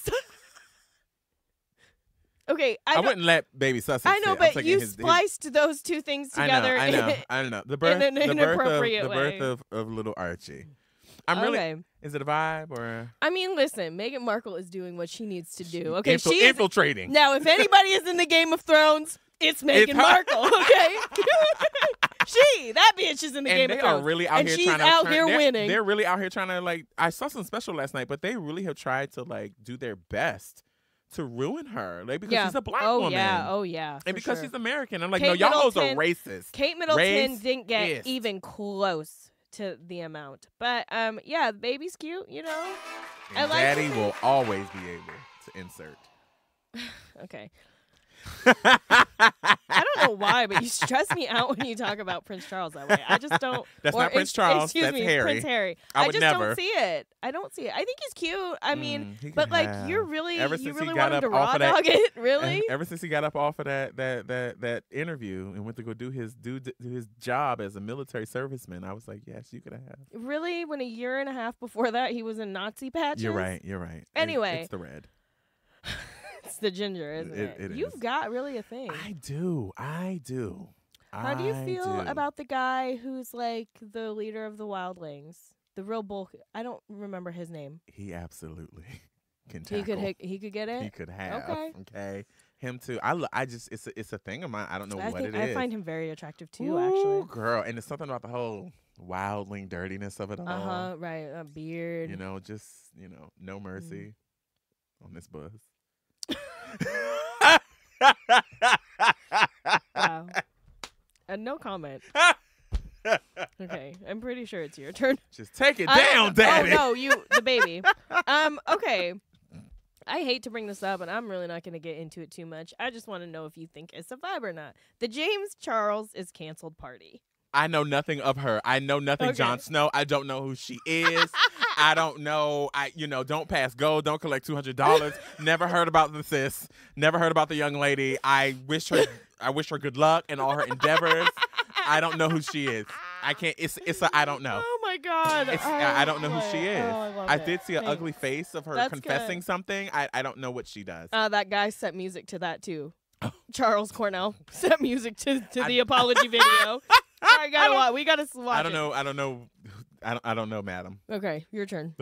Okay, I wouldn't let Baby Sussex I know, hit. I'm but taking you his- spliced those two things together. I know. The birth, an the birth, inappropriate of, the way. birth of little Archie. I'm really. Okay. Is it a vibe or I mean, listen, Meghan Markle is doing what she needs to do. Okay, she is infiltrating? now. If anybody is in the Game of Thrones, it's Meghan Markle. Okay, that bitch is in the Game And of they are Thrones, really out and here she's trying to out turn- here they're- winning. They're really out here trying to like. I saw some special last night, but they really have tried to like do their best to ruin her, like because she's a black woman. Oh yeah, and because sure. she's American. I'm like, Kate no, y'all hoes are Middleton- racist. Kate Middleton Racist. didn't get even close to the amount, but yeah, the baby's cute, you know. And I like Daddy to will always be able to insert. Okay. I don't know why, but you stress me out when you talk about Prince Charles that way. I just don't. That's or not Prince Charles. Excuse That's me, Harry. Prince Harry. I would just never. don't see it. I don't see it. I think he's cute. I mean, he but can like have. you're really, Ever you since he really got want him to up off raw of that- dog it, really? Ever since he got up off of that interview and went to go do his job as a military serviceman, I was like, yes, you could have. Really? When a year and a half before that he was in Nazi patches? You're right. You're right. Anyway. It's the red. It's the ginger, isn't it? It You've is. got really a thing. I do. How do you feel do. about the guy who's like the leader of the wildlings? The real bull. I don't remember his name. He absolutely can tackle. He could get it. He could have. Okay. Okay. Him too. I just it's a thing of mine. I don't know what it is. I find him very attractive too, Ooh, actually. girl, and it's something about the whole wildling dirtiness of it all. Right. A beard. You know, just no mercy on this bus. Wow. No comment. Okay, I'm pretty sure it's your turn. Just take it down, Daddy. Oh no, the baby. Okay. I hate to bring this up, and I'm really not going to get into it too much. I just want to know if you think it's a vibe or not. The James Charles is canceled party. I know nothing of her. I know nothing Okay. Jon Snow. I don't know who she is. I don't know. Don't pass go. Don't collect $200. Never heard about the sis. Never heard about the young lady. I wish her good luck in all her endeavors. I don't know who she is. I can't. I don't know. Oh my God. I don't know who she is. Oh, I love I it. did see an Thanks. ugly face of her That's confessing good. something. I don't know what she does. That guy set music to that too. Oh. Charles Cornell set music to the apology video. I gotta watch. We gotta watch. I don't know. I don't know, madam. Okay, your turn.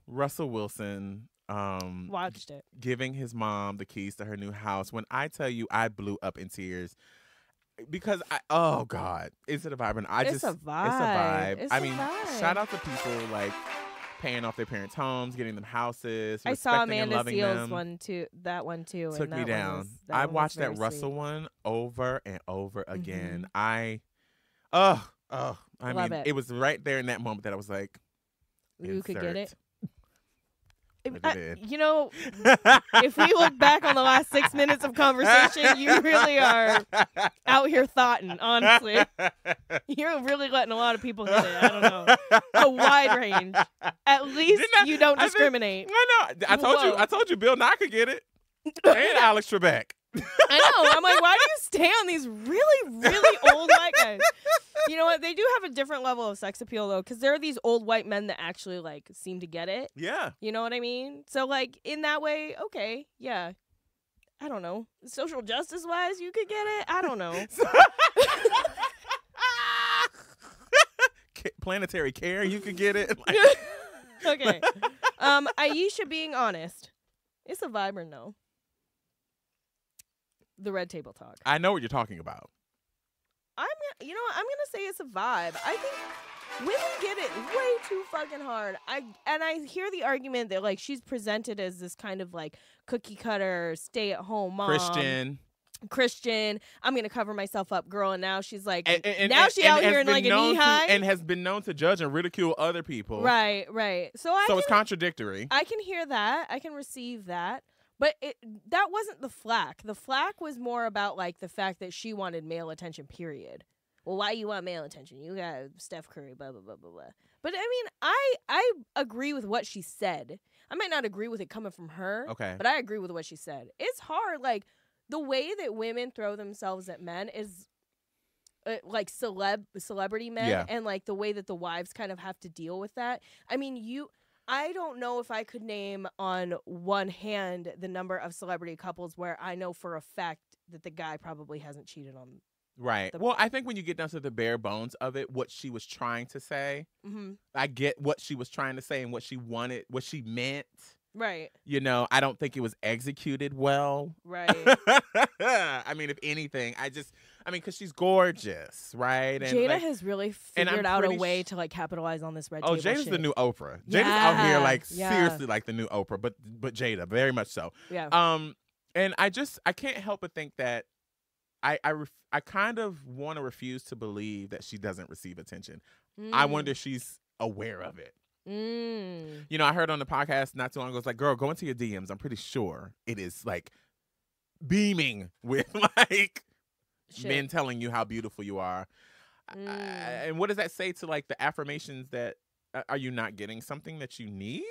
Russell Wilson. Watched it. Giving his mom the keys to her new house. When I tell you, I blew up in tears because oh God, is it a vibe? And It's a vibe. It's I a mean, vibe. shout out to people like paying off their parents' homes, getting them houses. I saw respecting and Amanda loving Seals them. one too. That one too. Took and me that one down. was- I one was watched that very Russell sweet. one over and over again. Mhm. I Love mean, it. it was right there in that moment that I was like, You could get it. But it did. If we look back on the last 6 minutes of conversation, you really are out here thoughting, honestly. You're really letting a lot of people hit it. I don't know. A wide range. At least you don't discriminate. I know. I told you Bill Nye could get it. And Alex Trebek. I know. I'm like, why do you stay on these really, really old white guys? You know what? They do have a different level of sex appeal, though, because there are these old white men that actually, like, seem to get it. Yeah. You know what I mean? So, like, in that way, okay, yeah. I don't know. Social justice-wise, you could get it? I don't know. Planetary care, you could get it. Like, Okay. Aisha being honest. It's a vibe or no? The Red Table Talk. I know what you're talking about. You know what? I'm gonna say it's a vibe. I think women get it way too fucking hard. I hear the argument that like she's presented as this kind of like cookie cutter, stay at home mom, Christian. I'm gonna cover myself up, girl. And now she's like, now she out here in like a knee high, and has been known to judge and ridicule other people. Right. So it's contradictory. I can hear that. I can receive that. But that wasn't the flack. The flack was more about like the fact that she wanted male attention, period. Well, why you want male attention? You got Steph Curry, blah, blah, blah, blah, blah. But, I mean, I agree with what she said. I might not agree with it coming from her. Okay. But I agree with what she said. It's hard. Like, the way that women throw themselves at men is like celebrity men, Yeah. and like the way that the wives kind of have to deal with that. I mean, I don't know if I could name on one hand the number of celebrity couples where I know for a fact that the guy probably hasn't cheated on. Right. Well, I think when you get down to the bare bones of it, what she was trying to say, I get what she was trying to say and what she wanted, what she meant. Right. You know, I don't think it was executed well. Right. I mean, if anything, because she's gorgeous, right? And Jada like, has really and I'm figured out a pretty way to like capitalize on this red oh, table Jada's shit. the new Oprah. Jada's out here like Yeah. seriously like the new Oprah, but Jada, very much so. Yeah. And I can't help but think that I kind of want to refuse to believe that she doesn't receive attention. I wonder if she's aware of it. You know, I heard on the podcast not too long ago, it's like, girl, go into your DMs. I'm pretty sure it is like beaming with like Shit. men telling you how beautiful you are. And what does that say to like the affirmations that are you not getting something that you need?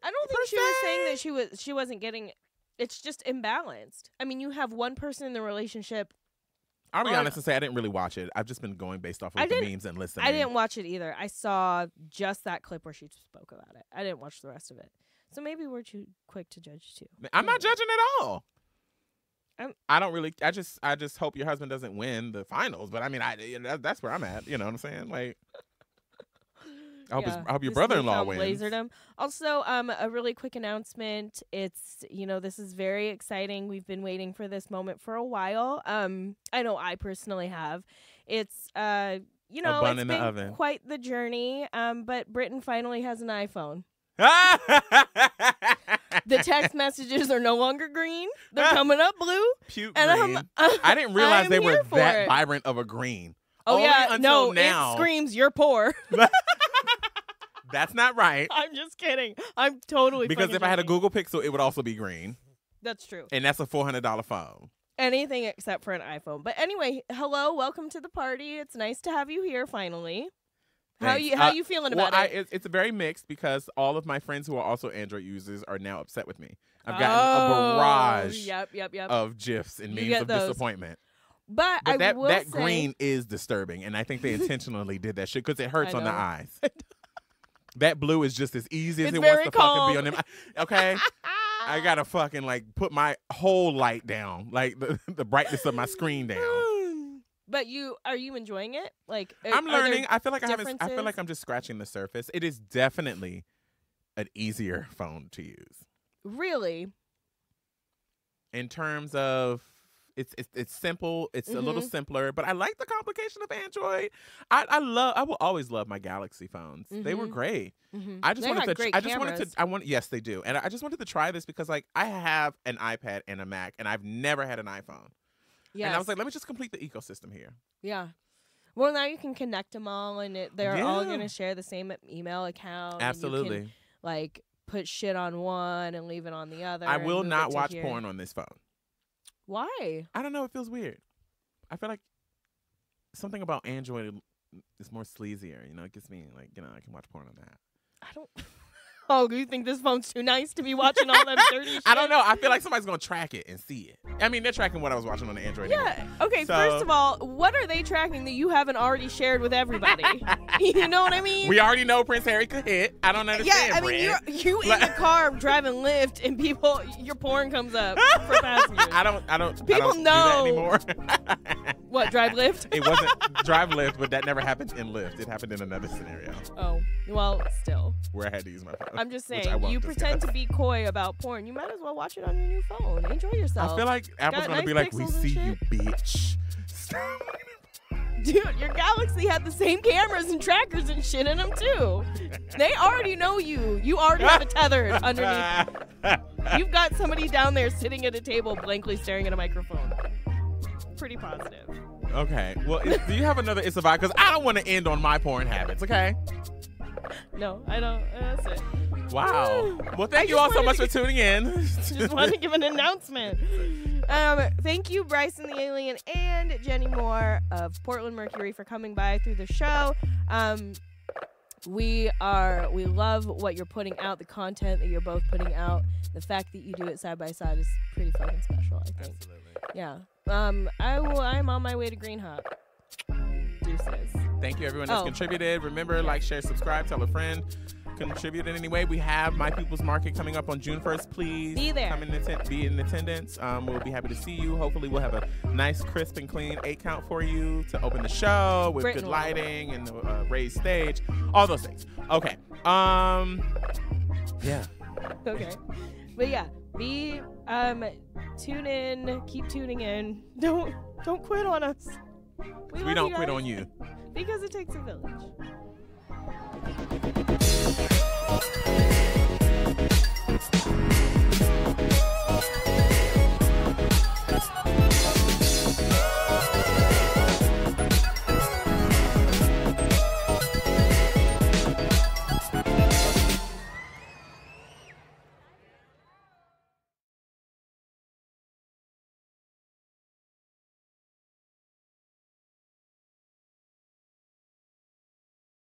I don't think she was saying that she wasn't getting. It's just imbalanced. I mean, you have one person in the relationship. I'll be honest and say I didn't really watch it. I've just been going based off of the memes and listening. I didn't watch it either. I saw just that clip where she spoke about it. I didn't watch the rest of it. So maybe we're too quick to judge too. I'm not judging at all. I don't really. I just hope your husband doesn't win the finals. But I mean, that's where I'm at. You know what I'm saying? Like, I hope your brother-in-law wins. Lasered him. Also, a really quick announcement. It's, this is very exciting. We've been waiting for this moment for a while. I know I personally have. It's bun it's in been the oven. Quite the journey. But Britton finally has an iPhone. The text messages are no longer green. They're coming up blue. Puke and green. I didn't realize they were that vibrant of a green. Oh, only yeah. until No, now. it screams you're poor. That's not right. I'm just kidding. I'm totally because if I had a joking. Google Pixel, it would also be green. That's true. And that's a $400 phone. Anything except for an iPhone. But anyway, hello, welcome to the party. It's nice to have you here finally. Thanks. How you feeling about it? It's very mixed because all of my friends who are also Android users are now upset with me. I've gotten a barrage of GIFs and memes of disappointment. But that green is disturbing, and I think they intentionally did that shit because it hurts on the eyes. That blue is just as easy as it wants to fucking be on them. Okay? I gotta fucking like put my whole light down, like the brightness of my screen down. But are you enjoying it? Like I'm learning. I feel like I feel like I'm just scratching the surface. It is definitely an easier phone to use. Really? In terms of it's simple, it's a little simpler, but I like the complication of Android. I will always love my Galaxy phones. They were great. I just wanted to yes, they do. And I just wanted to try this because like I have an iPad and a Mac and I've never had an iPhone. Yes. And I was like, let me just complete the ecosystem here. Yeah. Well, now you can connect them all and they're all going to share the same email account. Absolutely. And you can, like, put shit on one and leave it on the other. I will not watch porn on this phone. Why? I don't know. It feels weird. I feel like something about Android is more sleazier. You know, it gets me like, I can watch porn on that. I don't. Oh, you think this phone's too nice to be watching all that dirty shit? I don't know. I feel like somebody's going to track it and see it. I mean, they're tracking what I was watching on the Android. Yeah. Anyway. Okay, so, first of all, what are they tracking that you haven't already shared with everybody? You know what I mean? We already know Prince Harry could hit. I don't understand, Yeah, I mean, you in the car driving Lyft and your porn comes up for passengers. I don't People know. Do that anymore. What, drive Lyft? It wasn't drive Lyft, but that never happened in Lyft. It happened in another scenario. Oh, well, still. Where I had to use my phone. I'm just saying, you pretend to be coy about porn. You might as well watch it on your new phone. Enjoy yourself. I feel like Apple's going to be like, we see you, bitch. Dude, your Galaxy had the same cameras and trackers and shit in them, too. They already know you. You already have a tether underneath. You've got somebody down there sitting at a table blankly staring at a microphone. Pretty positive. Okay. Well, do you have another It's a Vibe? Because I don't want to end on my porn habits, okay? No, I don't. That's it. Wow. Well, thank you all so much for tuning in. Just want to give an announcement. Thank you, Bryson the Alien and Jenni Moore of Portland Mercury for coming by through the show. we love what you're putting out, the content that you're both putting out. The fact that you do it side by side is pretty fucking special, I think. Absolutely. Yeah. I'm on my way to Green Hop. Deuces. Thank you, everyone that's contributed. Remember, like, share, subscribe, tell a friend. Contribute in any way. We have My People's Market coming up on June 1st. Please be there. Come in be in attendance. We'll be happy to see you. Hopefully, we'll have a nice, crisp, and clean 8 count for you to open the show with good lighting and raised stage. All those things. Okay. Yeah. Okay. But yeah, tune in. Keep tuning in. Don't quit on us. We don't quit on you. Because it takes a village.